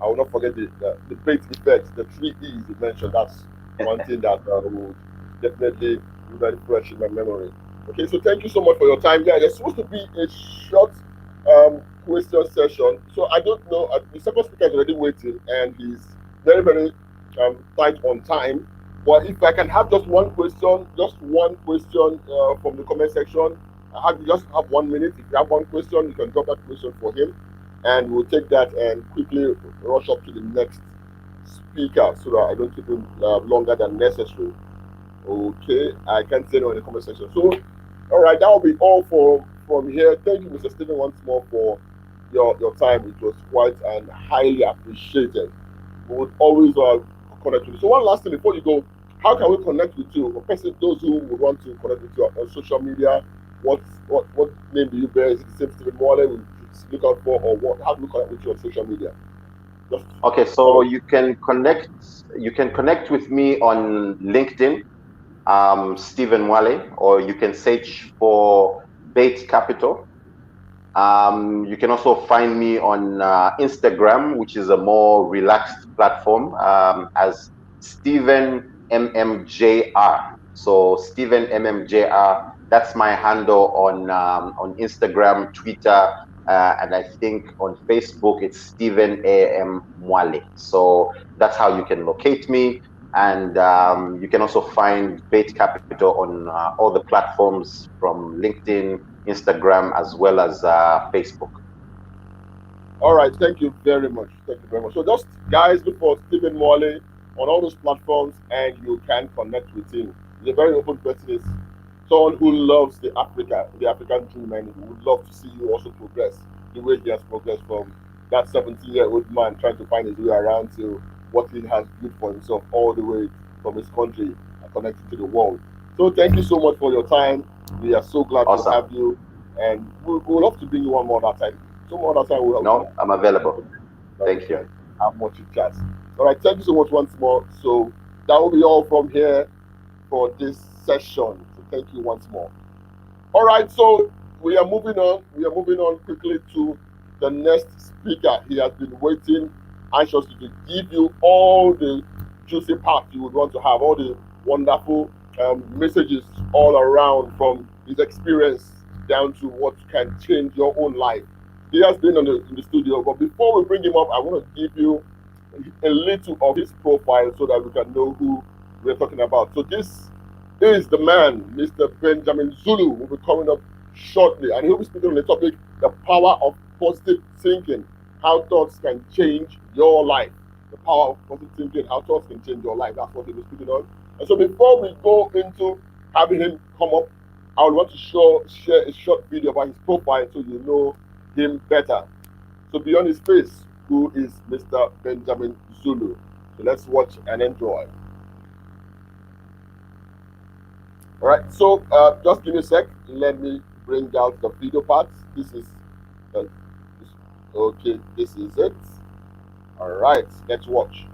I will not forget the bait effects, the 3 E's you mentioned. That's one thing that will definitely be very fresh in my memory. Okay, so thank you so much for your time. Yeah, there's supposed to be a short question session. So I don't know. The second speaker is already waiting, and he's very, very tight on time. But if I can have just one question from the comment section, just have 1 minute. If you have one question, you can drop that question for him, and we'll take that and quickly rush up to the next speaker so that I don't keep him longer than necessary. Okay, I can't say no in the comment section. So, all right, that will be all from here. Thank you, Mr. Stephen, once more for your time. It was quite and highly appreciated. We would always connect with you. So one last thing before you go, how can we connect with you? For those who would want to connect with you on social media, what name do you bear? Is it the same Stephen Mwale we look out for, or what? How do we connect with you on social media? Okay, so you can connect with me on LinkedIn, Stephen Mwale, or you can search for Bait Capital. You can also find me on Instagram, which is a more relaxed platform, as Stephen MMJR. So Stephen MMJR, that's my handle on Instagram, Twitter, and I think on Facebook it's Stephen AM Mwale. So that's how you can locate me. And you can also find Bait Capital on all the platforms from LinkedIn, Instagram, as well as Facebook. All right, thank you very much. So just guys, look for Stephen Mwale on all those platforms, and you can connect with him. He's a very open person. He's someone who loves the African dream, and he would love to see you also progress the way he has progressed from that 17-year-old man trying to find his way around to what he has built for himself, all the way from his country and connected to the world. So thank you so much for your time. We are so glad to have you, and we'll love to bring you one more time. I'm available. Thank you. Have more chit chat. All right, thank you so much once more. So that will be all from here for this session. So thank you once more. All right, so we are moving on quickly to the next speaker. He has been waiting anxiously to give you all the juicy parts you would want to have, all the wonderful messages all around, from his experience down to what can change your own life. He has been in the studio, but before we bring him up, I want to give you a little of his profile so that we can know who we're talking about. So this is the man, Mr. Benjamin Zulu, who will be coming up shortly, and he'll be speaking on the topic, the power of positive thinking, how thoughts can change your life. The power of positive thinking, how thoughts can change your life. That's what he'll be speaking on. And so before we go into having him come up, I would want to share a short video about his profile so you know him better. So beyond his face, who is Mr. Benjamin Zulu? So let's watch and enjoy. All right, so just give me a sec. Let me bring out the video part. This is okay. This is it. All right, let's watch.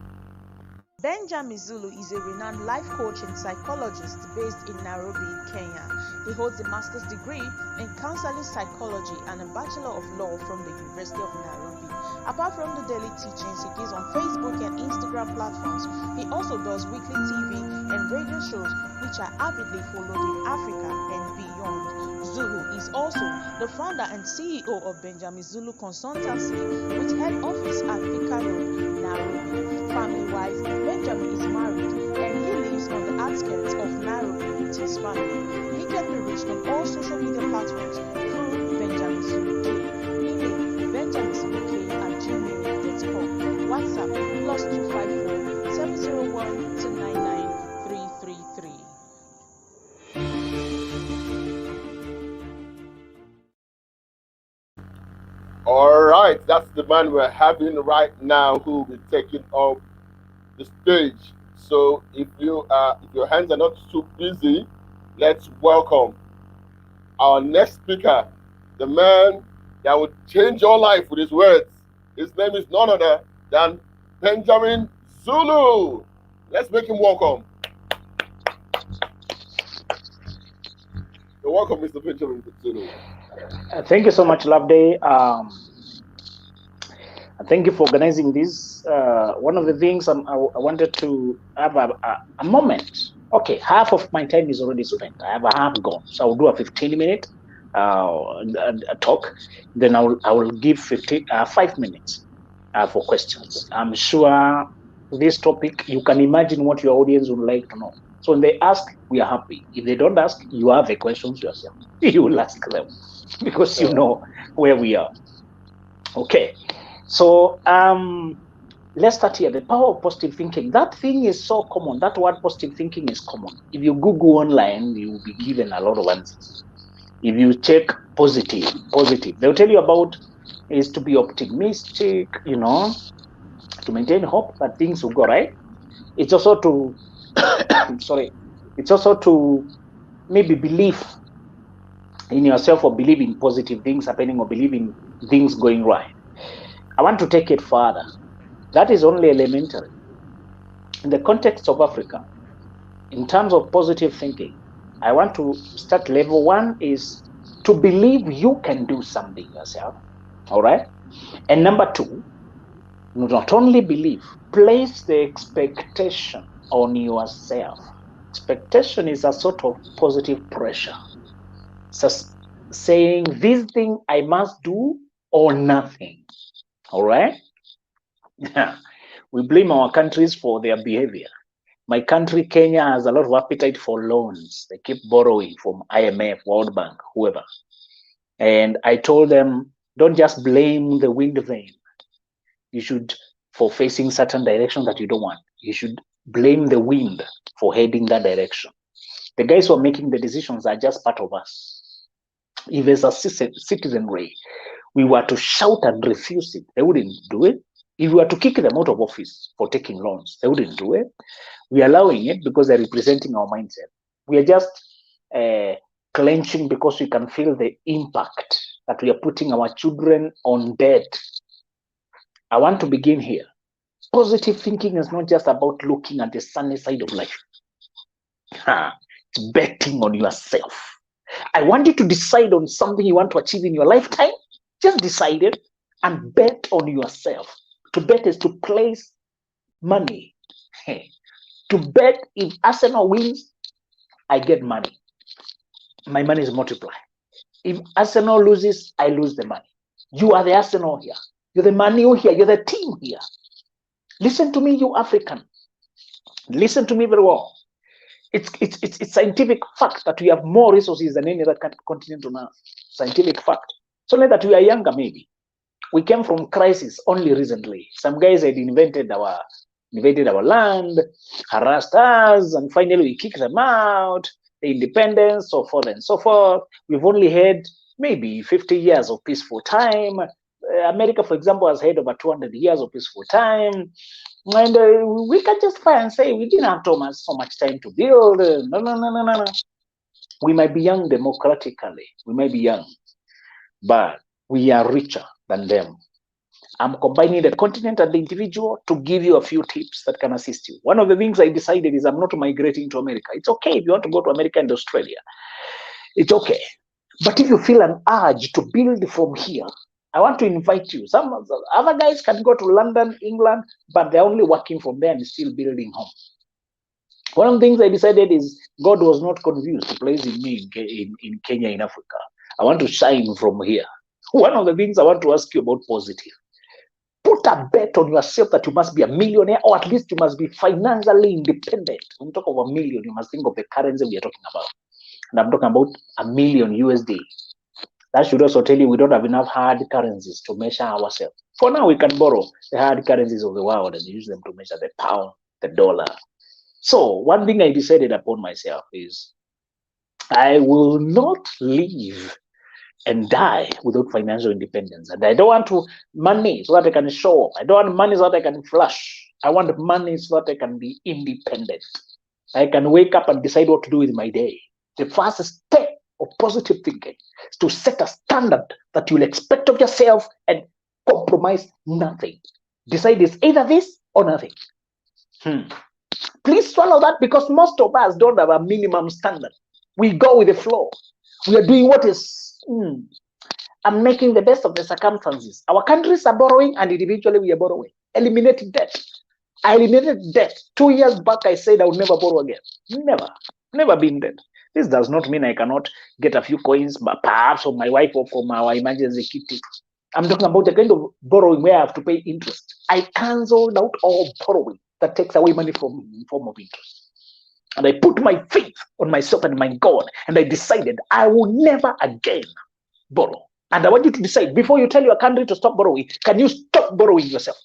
Benjamin Zulu is a renowned life coach and psychologist based in Nairobi, Kenya. He holds a master's degree in counseling psychology and a Bachelor of Law from the University of Nairobi. Apart from the daily teachings he gives on Facebook and Instagram platforms, he also does weekly TV and radio shows which are avidly followed in Africa and beyond. Zulu is also the founder and CEO of Benjamin Zulu Consultancy with head office at Thika Road, Nairobi. Family-wise, Benjamin is married and he lives on the outskirts of Nairobi with his family. He can be reached on all social media platforms through Benjamin Zulu K. Email benjaminzuluK@gmail.com. WhatsApp +254 701 299 333. All right, that's the man we're having right now who will be taking up the stage. So if your hands are not too busy, let's welcome our next speaker, the man that will change your life with his words. His name is none other than Benjamin Zulu. Let's make him welcome. So welcome, Mr. Benjamin Zulu. Thank you so much, Loveday. Thank you for organizing this. One of the things I wanted to have a moment. Okay, half of my time is already spent. I have a half gone, so I'll do a 15-minute talk. Then I will give 5 minutes for questions. I'm sure this topic, you can imagine what your audience would like to know. So when they ask, we are happy. If they don't ask, you have the questions yourself. You will ask them because you know where we are. Okay, so let's start here. The power of positive thinking. That thing is so common. That word positive thinking is common. If you Google online, you will be given a lot of answers. If you check positive, they'll tell you about is to be optimistic, to maintain hope that things will go right. It's also to, it's also to maybe believe in yourself or believe in positive things happening or believe in things going right. I want to take it further. That is only elementary. In the context of Africa, in terms of positive thinking, I want to start level 1 is to believe you can do something yourself. All right. And number 2, not only believe, place the expectation on yourself. Expectation is a sort of positive pressure. So saying this thing I must do or nothing. All right. We blame our countries for their behavior. My country, Kenya, has a lot of appetite for loans. They keep borrowing from IMF, World Bank, whoever. And I told them, don't just blame the wind vane. You should, for facing certain direction that you don't want, you should blame the wind for heading that direction. The guys who are making the decisions are just part of us. If as a citizenry, we were to shout and refuse it, they wouldn't do it. If we were to kick them out of office for taking loans, they wouldn't do it. We are allowing it because they're representing our mindset. We are just clenching because we can feel the impact that we are putting our children on debt. I want to begin here. Positive thinking is not just about looking at the sunny side of life. It's betting on yourself. I want you to decide on something you want to achieve in your lifetime. Just decide it and bet on yourself. To bet is to place money. To bet if Arsenal wins, I get money. My money is multiplied. If Arsenal loses, I lose the money. You are the Arsenal here. You're the Manu here. You're the team here. Listen to me, you African. Listen to me very well. It's scientific fact that we have more resources than any other continent on earth. Scientific fact. It's only that we are younger, maybe. We came from crisis only recently. Some guys had invaded our land, harassed us, and finally we kicked them out. The independence, so forth and so forth. We've only had maybe 50 years of peaceful time. America, for example, has had over 200 years of peaceful time. And we can just try and say we didn't have so much time to build. No. We might be young democratically. We might be young, but we are richer than them. I'm combining the continent and the individual to give you a few tips that can assist you. One of the things I decided is I'm not migrating to America. It's okay if you want to go to America and Australia. It's okay. But if you feel an urge to build from here, I want to invite you. Some of the other guys can go to London, England, but they're only working from there and still building home. One of the things I decided is God was not confused to placing me in Kenya, in Africa. I want to shine from here. One of the things I want to ask you about positive. Put a bet on yourself that you must be a millionaire, or at least you must be financially independent. When you talk of a million, you must think of the currency we are talking about. And I'm talking about $1 million USD. That should also tell you we don't have enough hard currencies to measure ourselves. For now, we can borrow the hard currencies of the world and use them to measure the pound, the dollar. So one thing I decided upon myself is I will not live and die without financial independence. And I don't want money so that I can show off. I don't want money so that I can flush. I want money so that I can be independent. I can wake up and decide what to do with my day. The first step of positive thinking is to set a standard that you'll expect of yourself and compromise nothing. Decide it's either this or nothing. Please swallow that, because most of us don't have a minimum standard. We go with the flow. We are doing what is I'm making the best of the circumstances. Our countries are borrowing, and individually we are borrowing. Eliminating debt. I eliminated debt. 2 years back, I said I would never borrow again. Never been debt. This does not mean I cannot get a few coins, but perhaps from my wife or from our emergency kitty. I'm talking about the kind of borrowing where I have to pay interest. I cancelled out all borrowing that takes away money from me in form of interest. And I put my faith on myself and my God, and I decided I will never again borrow. And I want you to decide, before you tell your country to stop borrowing, can you stop borrowing yourself?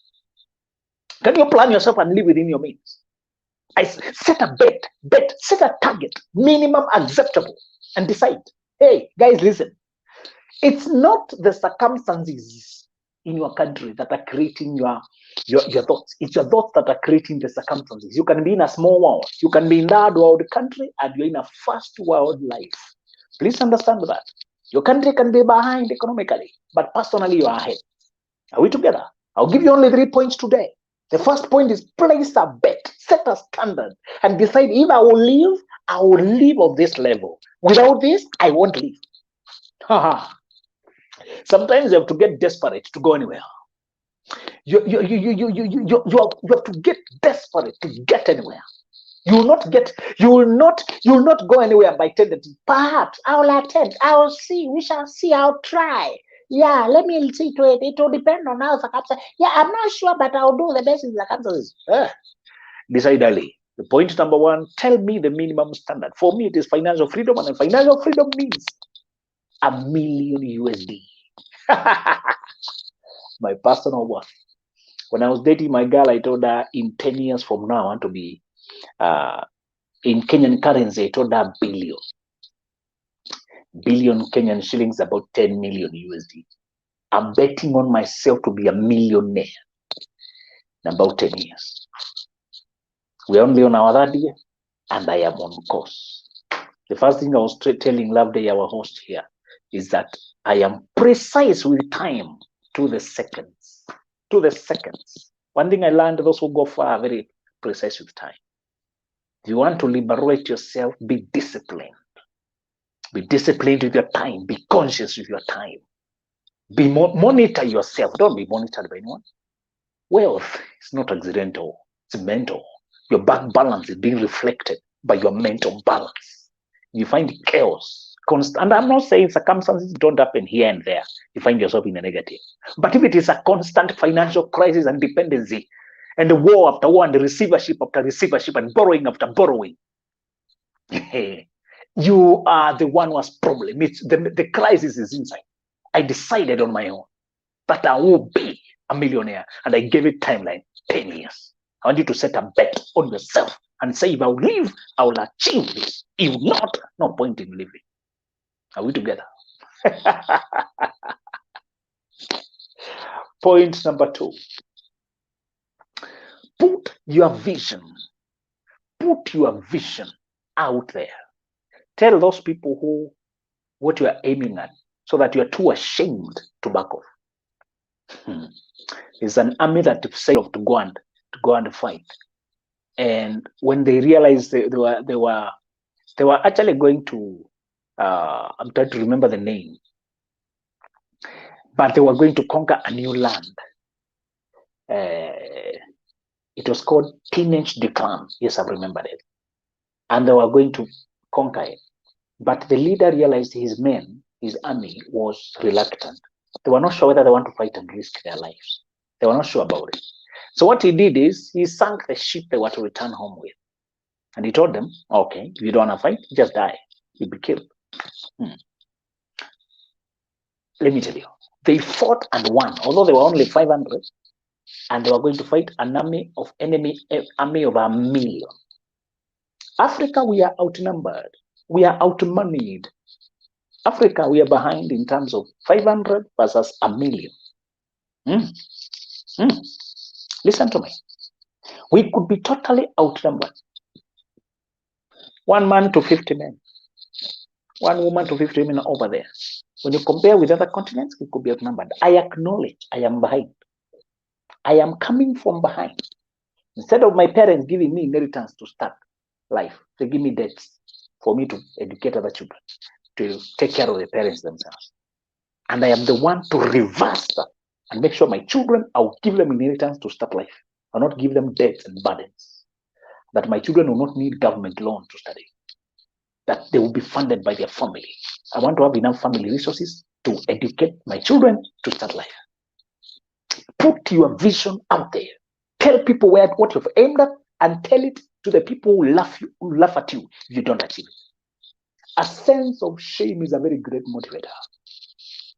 Can you plan yourself and live within your means? I set a bet, set a target, minimum acceptable, and decide, hey, guys, listen. It's not the circumstances in your country that are creating your thoughts. It's your thoughts that are creating the circumstances. You can be in a small world. You can be in third world country, and you're in a first world life. Please understand that. Your country can be behind economically, but personally you are ahead. Are we together? I'll give you only 3 points today. The first point is place a bet, set a standard, and decide if I will live of this level. Without this, I won't live. Sometimes you have to get desperate to go anywhere. You have to get desperate to get anywhere. You will not go anywhere by tentative. Perhaps I will attend. I will see. We shall see. I'll try. Yeah, let me see to it. It will depend on how circumstances. Yeah, I'm not sure, but I'll do the best in circumstances. Decide early. The point number one, tell me the minimum standard. For me, it is financial freedom, and financial freedom means $1 million USD. My personal worth. When I was dating my girl, I told her in 10 years from now, I want to be in Kenyan currency. I told her billion Kenyan shillings, about 10 million USD. I'm betting on myself to be a millionaire in about 10 years. We're only on our third year, and I am on course. The first thing I was telling Loveday, our host here, is that I am precise with time to the seconds. One thing I learned, those who go far are very precise with time. If you want to liberate yourself, be disciplined. Be disciplined with your time. Be conscious with your time. Monitor yourself. Don't be monitored by anyone. Wealth is not accidental. It's mental. Your bank balance is being reflected by your mental balance. You find chaos, constant. And I'm not saying circumstances don't happen here and there. You find yourself in a negative. But if it is a constant financial crisis and dependency, and the war after war, and the receivership after receivership, and borrowing after borrowing, you are the one who has problem. It's the crisis is inside. I decided on my own that I will be a millionaire, and I gave it timeline 10 years. I want you to set a bet on yourself and say, if I will live, I will achieve this. If not, no point in living. Are we together? Point number 2. Put your vision out there. Tell those people what you are aiming at, so that you are too ashamed to back off. It's an army that sailed to go and fight. And when they realized they were actually going to, I'm trying to remember the name, but they were going to conquer a new land. It was called Teenage Declan. Yes, I remember it. And they were going to conquer it. But the leader realized his army was reluctant. They were not sure whether they want to fight and risk their lives. They were not sure about it. So what he did is he sank the ship they were to return home with. And he told them, okay, if you don't want to fight, just die. You'll be killed. Let me tell you, they fought and won, although they were only 500, and they were going to fight an army of a million. Africa, we are outnumbered. We are outmoneyed. Africa, we are behind in terms of 500 versus a million. Listen to me. We could be totally outnumbered. 1 man to 50 men. 1 woman to 50 women over there. When you compare with other continents, we could be outnumbered. I acknowledge I am behind. I am coming from behind. Instead of my parents giving me inheritance to start life, they give me debts for me to educate other children, to take care of the parents themselves. And I am the one to reverse that and make sure my children, I'll give them inheritance to start life. I'll not give them debts and burdens. That my children will not need government loan to study. That they will be funded by their family. I want to have enough family resources to educate my children to start life. Put your vision out there. Tell people what you've aimed at, and tell it to the people who laugh at you if you don't achieve it. A sense of shame is a very great motivator.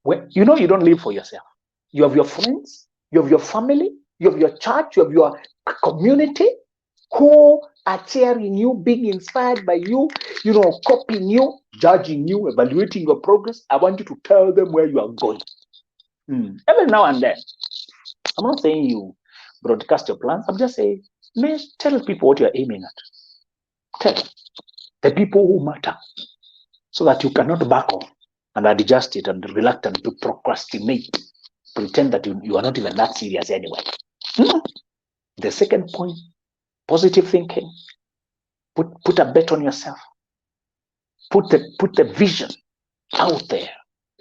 When you know you don't live for yourself. You have your friends, you have your family, you have your church, you have your community who are cheering you, being inspired by you, copying you, judging you, evaluating your progress. I want you to tell them where you are going. Every now and then. I'm not saying you broadcast your plans. I'm just saying, tell people what you're aiming at. Tell them. The people who matter. So that you cannot back off and adjust it and reluctant to procrastinate. Pretend that you are not even that serious anyway. The second point, positive thinking. Put a bet on yourself. Put the vision out there.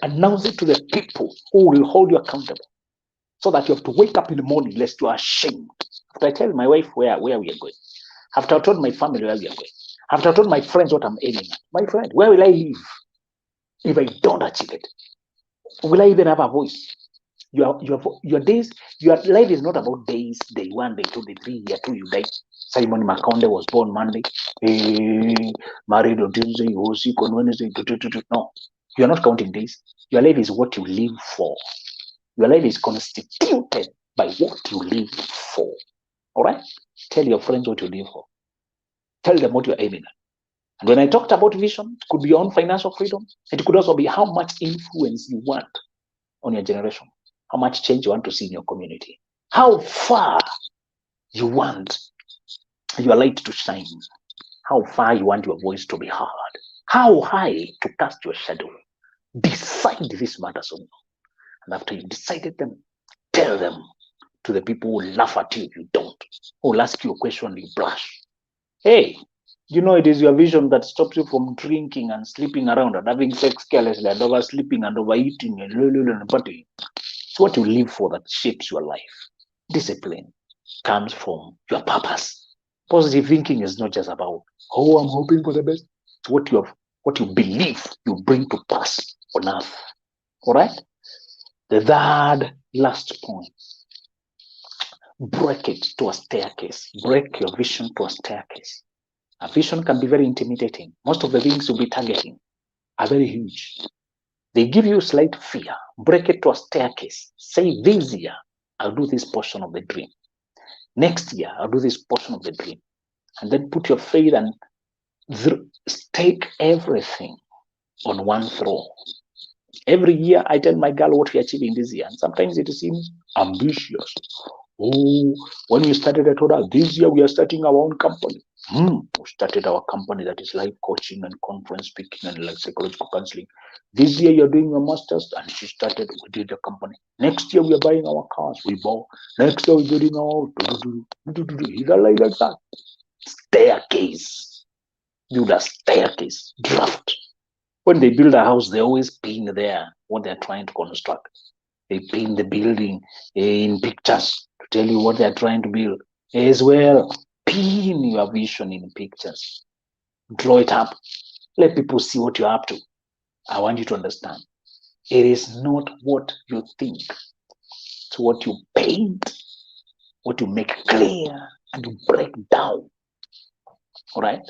Announce it to the people who will hold you accountable. So that you have to wake up in the morning lest you are ashamed. After I tell my wife where we are going. After I told my family where we are going. After I told my friends what I'm aiming at. My friend, where will I live if I don't achieve it? Will I even have a voice? Your days, your life is not about days, day 1, day 2, day 3, year 2, you died. Simon Makonde was born Monday, married on Tuesday, he was sick on Wednesday. No, you're not counting days. Your life is what you live for. Your life is constituted by what you live for. All right? Tell your friends what you live for. Tell them what you're aiming at. And when I talked about vision, it could be on financial freedom. It could also be how much influence you want on your generation. How much change you want to see in your community. How far you want your light to shine. How far you want your voice to be heard. How high to cast your shadow. Decide these matters on you. And after you've decided them, tell them to the people who laugh at you if you don't. Who will ask you a question and you blush. Hey, it is your vision that stops you from drinking and sleeping around and having sex carelessly and oversleeping and overeating and partying. It's what you live for that shapes your life. Discipline comes from your purpose. Positive thinking is not just about, I'm hoping for the best. It's what you believe you bring to pass on earth. All right? The third last point. Break it to a staircase. Break your vision to a staircase. A vision can be very intimidating. Most of the things you'll be targeting are very huge. They give you slight fear. Break it to a staircase. Say, this year, I'll do this portion of the dream. Next year, I'll do this portion of the dream. And then put your faith and stake everything on one throne. Every year, I tell my girl what we're achieving this year. And sometimes it seems ambitious. When we started, I told her, this year we are starting our own company. We started our company that is life coaching and conference speaking and like psychological counseling. This year you're doing your masters, and she started. We did the company. Next year we are buying our cars. We bought. Next year we're doing our like that. Staircase. Build a staircase. Draft. When they build a house, they always pin there what they're trying to construct. They pin the building in pictures to tell you what they're trying to build. As well, pin your vision in pictures. Draw it up. Let people see what you're up to. I want you to understand. It is not what you think. It's what you paint, what you make clear, and you break down. All right?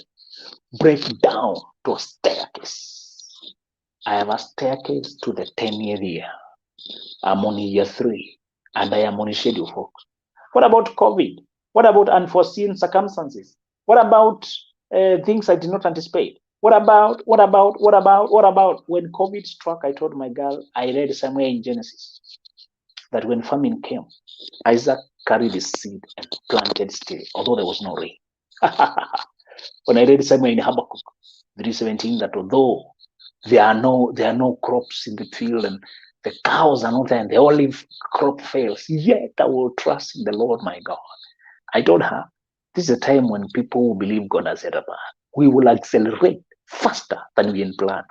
Break down to a staircase. I have a staircase to the 10-year year. I'm on year 3, and I am on a schedule, folks. What about COVID? What about unforeseen circumstances? What about things I did not anticipate? What about when COVID struck? I told my girl, I read somewhere in Genesis that when famine came, Isaac carried his seed and planted still, although there was no rain. When I read somewhere in Habakkuk 3:17 that although there are no crops in the field and the cows are not there and the olive crop fails, yet I will trust in the Lord my God. I told her, this is a time when people will believe God has said about. We will accelerate faster than we plan.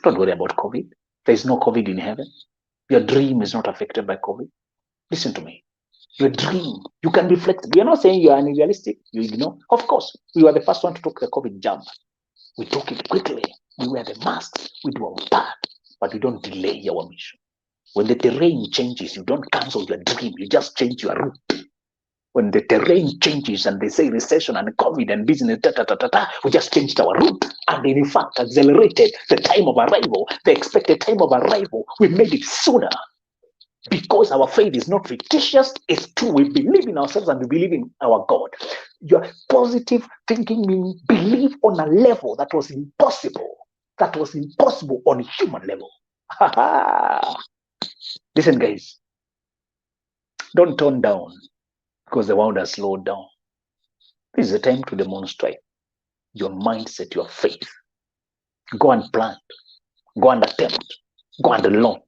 Don't worry about COVID. There is no COVID in heaven. Your dream is not affected by COVID. Listen to me. Your dream, you can be flexible. We are not saying you are unrealistic. You ignore. Of course, we were the first one to talk the COVID jump. We took it quickly. We wear the masks. We do our part. But we don't delay our mission. When the terrain changes, you don't cancel your dream. You just change your route. When the terrain changes and they say recession and COVID and business, we just changed our route. And in fact, accelerated the time of arrival, the expected time of arrival. We made it sooner. Because our faith is not fictitious, it's true. We believe in ourselves and we believe in our God. Your positive thinking means believe on a level that was impossible. That was impossible on a human level. Listen, guys. Don't turn down because the world has slowed down. This is a time to demonstrate your mindset, your faith. Go and plant. Go and attempt. Go and launch.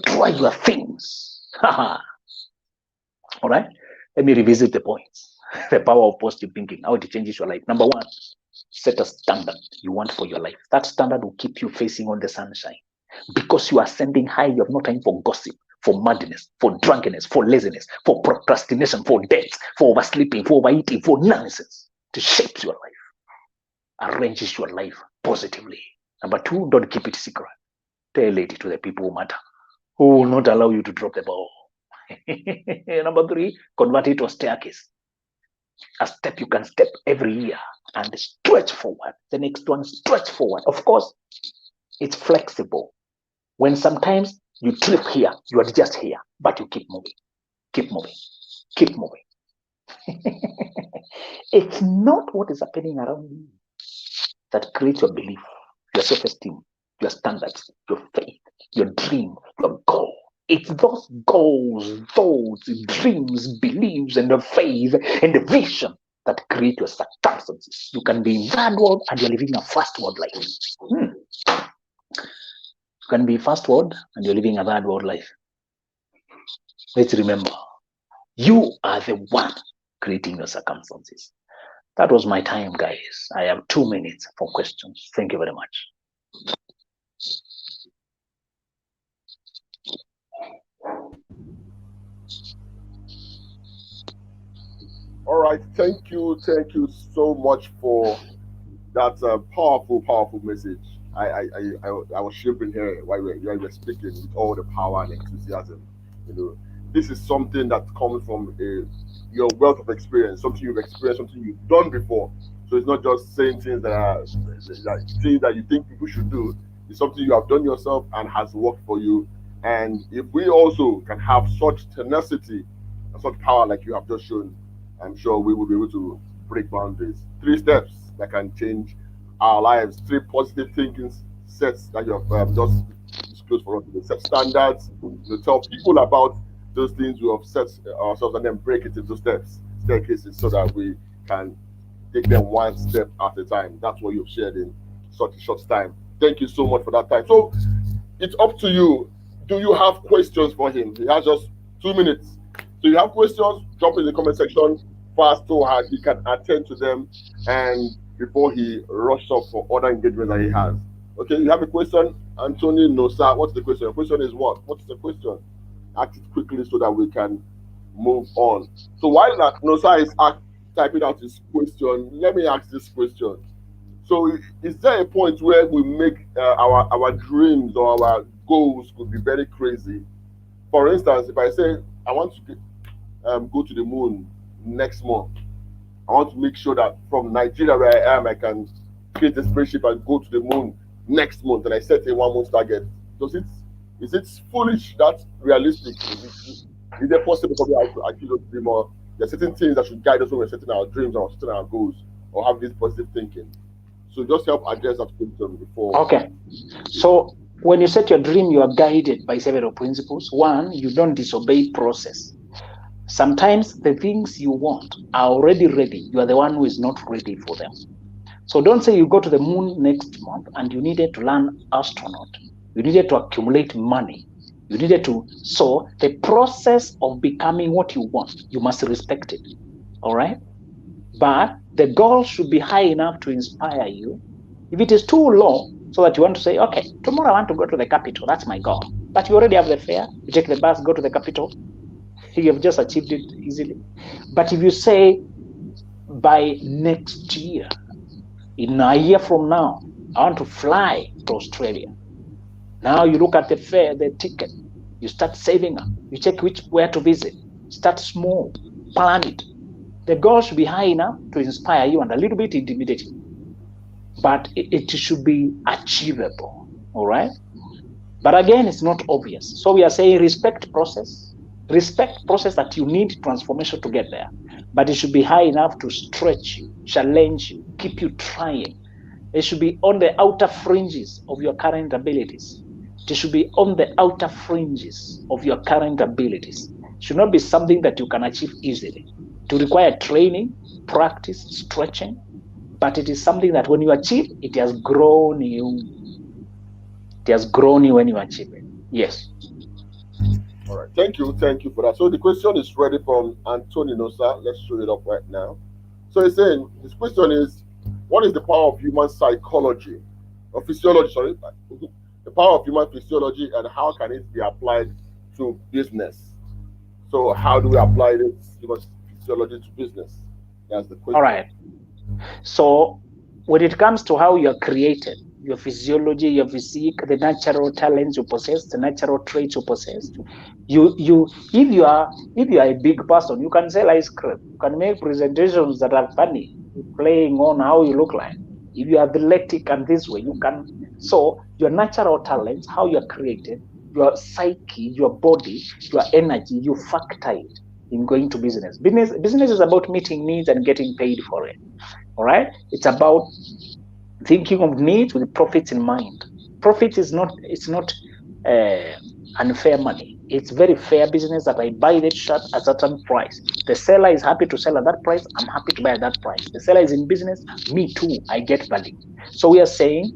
Try your things. All right? Let me revisit the points. The power of positive thinking, how it changes your life. Number 1, set a standard you want for your life. That standard will keep you facing on the sunshine. Because you are ascending high, you have no time for gossip, for madness, for drunkenness, for laziness, for procrastination, for debts, for oversleeping, for overeating, for nonsense. It shapes your life, arranges your life positively. Number 2, don't keep it secret. Tell it to the people who matter, who will not allow you to drop the ball. Number 3, convert it to a staircase. A step you can step every year and stretch forward. The next one, stretch forward. Of course, it's flexible. When sometimes you trip here, you are just here, but you keep moving, keep moving, keep moving. It's not what is happening around you that creates your belief, your self-esteem, your standards, your faith, your dream, your goal. It's those goals, those dreams, beliefs, and the faith and the vision that create your circumstances. You can be in that world and you're living a first world life. You can be first world and you're living a third world life. Let's remember, you are the one creating your circumstances. That was my time, guys. I have 2 minutes for questions. Thank you very much. All right, thank you so much for that powerful message. I was shivering here while you were speaking with all the power and enthusiasm. You know, this is something that comes from your wealth of experience, something you've experienced, something you've done before. So it's not just saying things that you think people should do. It's something you have done yourself and has worked for you. And if we also can have such tenacity and such power like you have just shown, I'm sure we will be able to break boundaries. 3 steps that can change our lives. 3 positive thinking sets that you have just disclosed for us. Set standards. Tell people about those things we have set ourselves, and then break it into steps, staircases, so that we can take them one step at a time. That's what you've shared in such a short time. Thank you so much for that time. So it's up to you. Do you have questions for him? He has just 2 minutes. So you have questions, drop in the comment section fast so hard he can attend to them and before he rushes off for other engagements that he has. Okay, you have a question, Anthony Nosa. What's the question? The question is what? What's the question? Ask it quickly so that we can move on. So while that Nosa is typing out his question, let me ask this question. So is there a point where we make our dreams or our goals could be very crazy? For instance, if I say I want to go to the moon next month, I want to make sure that from Nigeria where I am, I can create a spaceship and go to the moon next month, and I set a 1 month target. Is it foolish? That's realistic? Is it possible for me to achieve those dreams? Or there are certain things that should guide us when we're setting our dreams or setting our goals or have this positive thinking? So just help address that question before. Okay. So when you set your dream, you are guided by several principles. One, you don't disobey process. Sometimes the things you want are already ready. You are the one who is not ready for them. So don't say you go to the moon next month and you needed to learn astronaut. You needed to accumulate money. You needed to. So the process of becoming what you want, you must respect it. All right? But the goal should be high enough to inspire you. If it is too low, so that you want to say, okay, tomorrow I want to go to the capital, that's my goal. But you already have the fare, you take the bus, go to the capital, you have just achieved it easily. But if you say, by next year, in a year from now, I want to fly to Australia. Now you look at the fare, the ticket, you start saving up, you check where to visit, start small, plan it. The goal should be high enough to inspire you and a little bit intimidating, but it should be achievable, all right? But again, it's not obvious. So we are saying respect process that you need transformation to get there, but it should be high enough to stretch you, challenge you, keep you trying. It should be on the outer fringes of your current abilities. It should be on the outer fringes of your current abilities. It should not be something that you can achieve easily. To require training, practice, stretching, but it is something that when you achieve, it has grown you. It has grown you when you achieve it. Yes. All right. Thank you for that. So the question is ready from Anthony Nosa. Let's show it up right now. So he's saying, his question is, what is the power of human psychology, or physiology, sorry, the power of human physiology, and how can it be applied to business? So how do we apply this human physiology to business? That's the question. All right. So when it comes to how you are created, your physiology, your physique, the natural talents you possess, the natural traits you possess, if you are a big person, you can sell ice cream, you can make presentations that are funny, playing on how you look like. If you are athletic and this way, you can. So your natural talents, how you are created, your psyche, your body, your energy, you factor it in going to business. Business is about meeting needs and getting paid for it. All right? It's about thinking of needs with profits in mind. Profit is not unfair money. It's very fair business that I buy that shirt at a certain price. The seller is happy to sell at that price. I'm happy to buy at that price. The seller is in business. Me too. I get value. So we are saying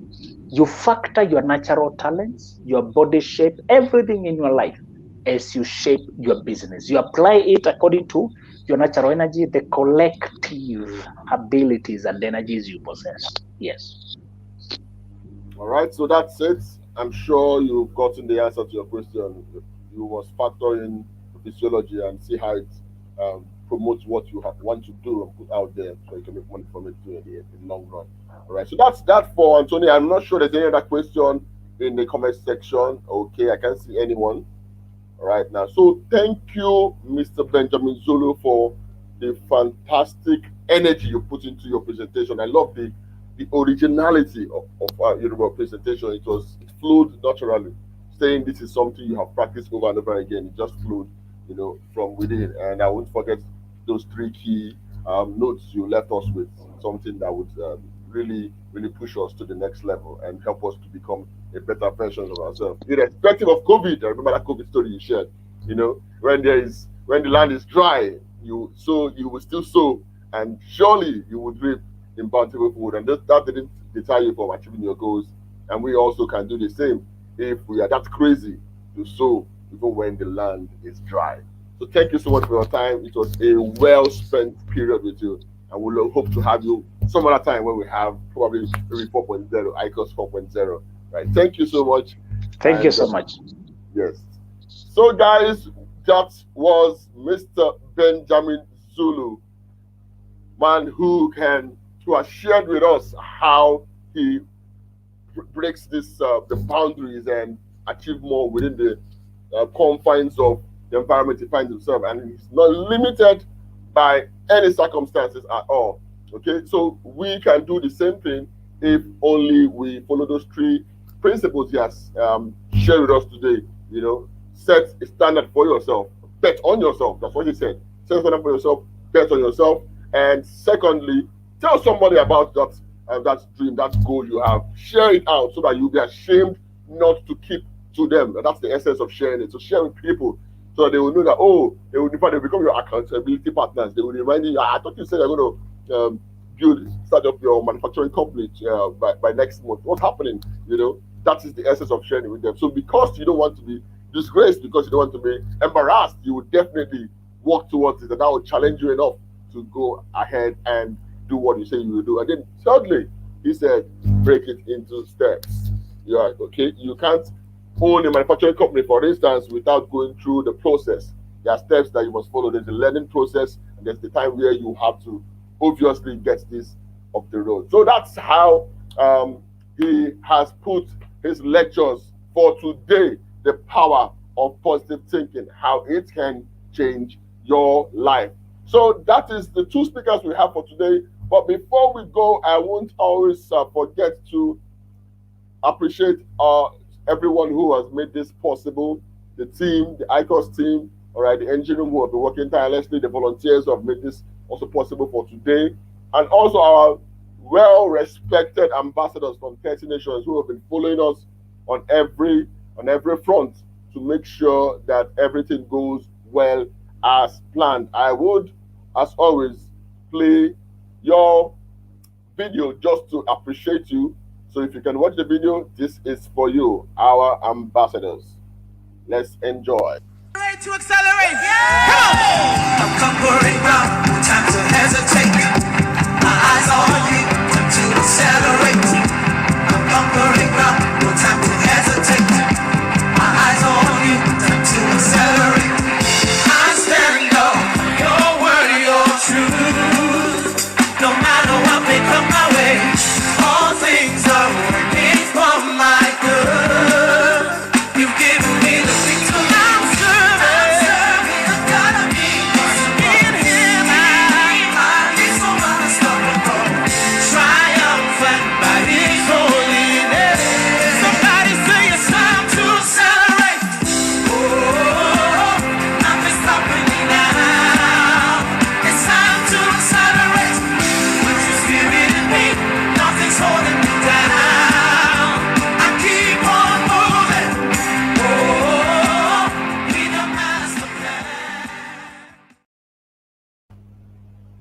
you factor your natural talents, your body shape, everything in your life as you shape your business. You apply it according to your natural energy, the collective abilities and energies you possess. Yes. All right, so that's it. I'm sure you've gotten the answer to your question. You must factor in physiology and see how it promotes what you want to do and put out there so you can make money from it too in the long run. All right, so that's that for Anthony. I'm not sure there's any other question in the comment section. Okay, I can't see anyone right now. So thank you, Mr. Benjamin Zulu, for the fantastic energy you put into your presentation. I love the originality of your presentation. It flowed naturally. Saying this is something you have practiced over and over again. It just flowed, from within. And I won't forget those 3 key notes you left us with. Something that would really, really push us to the next level and help us to become a better version of ourselves, irrespective of COVID. I remember that COVID story you shared. When the land is dry, you will still sow and surely you would reap in bountiful food. And that didn't deter you from achieving your goals. And we also can do the same if we are that crazy to sow even when the land is dry. So thank you so much for your time. It was a well spent period with you. And we'll hope to have you some other time when we have probably maybe 4.0, ICOS 4.0. Right. Thank you so much. Thank you so much. Yes. So guys, that was Mr. Benjamin Zulu, man who has shared with us how he breaks the boundaries and achieve more within the confines of the environment he finds himself, and he's not limited by any circumstances at all. Okay, so we can do the same thing if only we follow those three principles he has shared with us today. You know, set a standard for yourself, bet on yourself. That's what he said. Set a standard for yourself, bet on yourself, and secondly, tell somebody about that dream, that goal you have. Share it out so that you'll be ashamed not to keep to them. That's the essence of sharing it. So share with people so that they will know that, oh, they will become your accountability partners. They will remind you, I thought you said you're going to start up your manufacturing company by next month. What's happening? You know, that is the essence of sharing it with them. So because you don't want to be disgraced, because you don't want to be embarrassed, you would definitely work towards it, and that will challenge you enough to go ahead and do what you say you will do. And then thirdly, he said, break it into steps. Yeah, okay. You can't own a manufacturing company, for instance, without going through the process. There are steps that you must follow. There's the learning process, and there's the time where you have to obviously get this off the road. So that's how he has put his lectures for today, the power of positive thinking, how it can change your life. So that is the two speakers we have for today. But before we go, I won't always forget to appreciate everyone who has made this possible. The team, the ICOS team, all right, the engineering who have been working tirelessly, the volunteers who have made this also possible for today, and also our well-respected ambassadors from 30 nations who have been following us on every front to make sure that everything goes well as planned. I would, as always, play your video just to appreciate you. So if you can watch the video, this is for you, our ambassadors. Let's enjoy. Ready to accelerate. Come on. I'm conquering ground, no time to hesitate. My eyes on you, time to accelerate. I'm conquering ground, no time to hesitate. My eyes on you, time to accelerate. I stand on your word, your truth. No matter what may come my way, all things are working for my good. You've given me the victory. I'm serving the God of me. In Him I be so unstoppable, triumphant by His holiness. Somebody say it's time to celebrate. Oh, nothing's stopping me now. It's time to celebrate. With Your Spirit in me, nothing's holding me down. I keep on moving. Oh, be the master plan.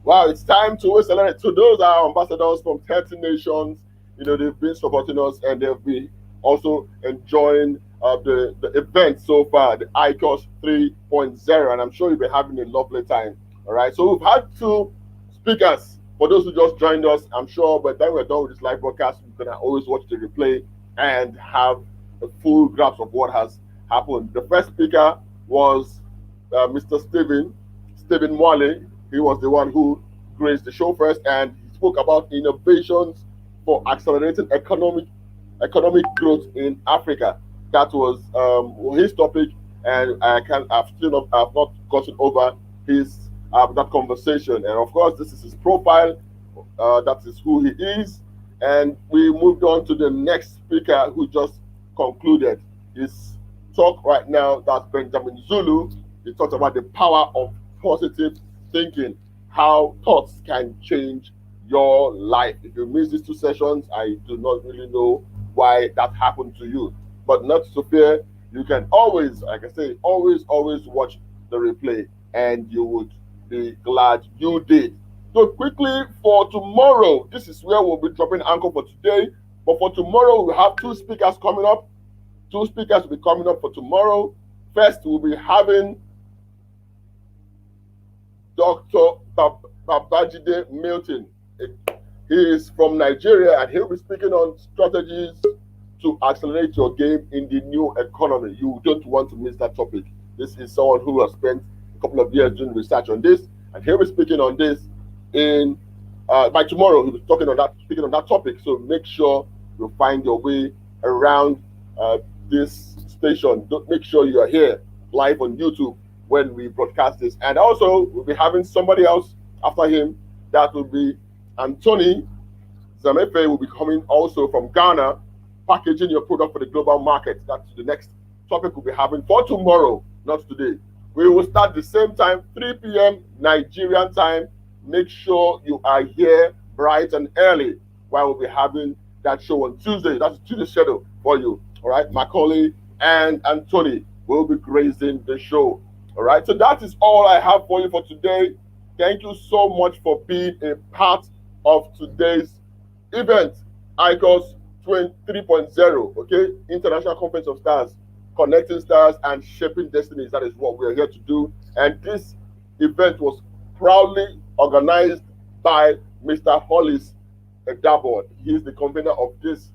Wow, it's time to celebrate. So those are ambassadors from 30 nations. You know, they've been supporting us and they've been also enjoying the event so far, the ICOS 3.0, and I'm sure you've been having a lovely time. All right, so we've had two speakers. For those who just joined us, I'm sure by the time we're done with this live broadcast, you can always watch the replay and have a full grasp of what has happened. The first speaker was Mr. Stephen Wale. He was the one who graced the show first, and he spoke about innovations for accelerating economic growth in Africa. That was his topic, and I've not gotten over his that conversation. And of course, this is his profile. That is who he is. And we moved on to the next speaker who just concluded his talk right now. That's Benjamin Zulu. He talked about the power of positive thinking, how thoughts can change your life. If you miss these two sessions, I do not really know why that happened to you. But not to fear, you can always, like I say, always watch the replay, and you would be glad you did. So quickly for tomorrow, this is where we'll be dropping anchor for today. But for tomorrow, we have two speakers coming up. Two speakers will be coming up for tomorrow. First, we'll be having Dr. Babajide Milton. He is from Nigeria, and he'll be speaking on strategies to accelerate your game in the new economy. You don't want to miss that topic. This is someone who has spent a couple of years doing research on this, and he'll be speaking on this in by tomorrow. He'll be speaking on that topic. So make sure you find your way around this station. Make sure you are here live on YouTube when we broadcast this. And also, we'll be having somebody else after him. That will be Anthony Zamefe, will be coming also from Ghana, packaging your product for the global market. That's the next topic we'll be having for tomorrow, not today. We will start the same time, 3 p.m. Nigerian time. Make sure you are here bright and early while we'll be having that show on Tuesday. That's Tuesday schedule for you. All right, Macaulay and Anthony will be gracing the show. All right, so that is all I have for you for today. Thank you so much for being a part of today's event, ICOS 3.0, okay? International Conference of Stars, connecting stars and shaping destinies. That is what we're here to do. And this event was proudly organized by Mr. Hollis Dabord. He is the convener of this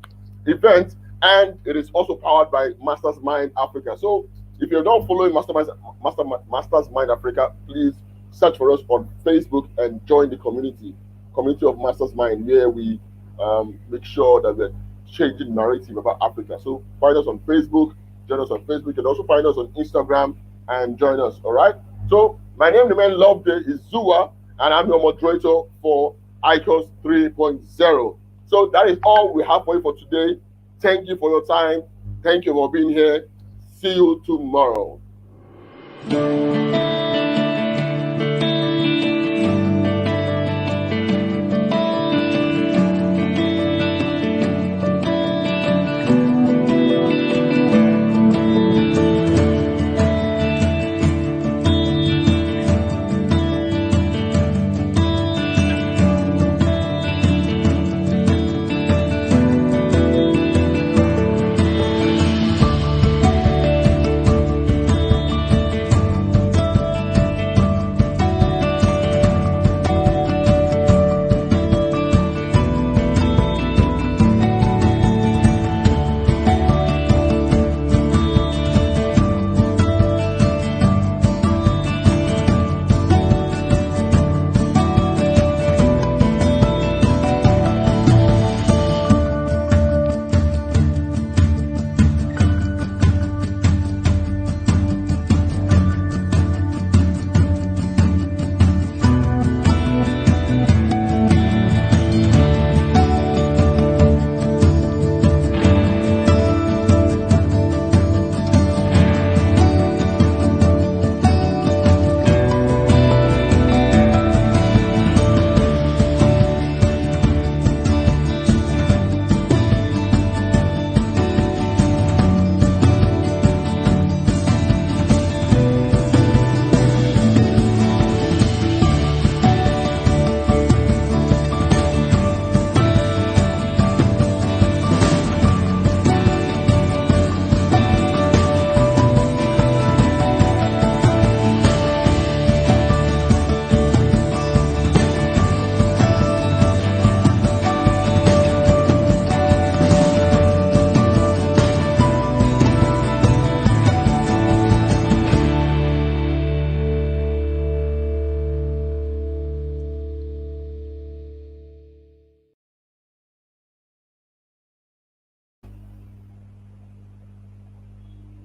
event, and it is also powered by Masters Mind Africa. So if you're not following Masters Mind Africa, please search for us on Facebook and join the community of Masters Mind, where we make sure that we're changing the narrative about Africa. So find us on Facebook, join us on Facebook, and also find us on Instagram and join us. All right. So my name, the man Love Day, is Zua, and I'm your moderator for ICOS 3.0. So that is all we have for you for today. Thank you for your time. Thank you for being here. See you tomorrow.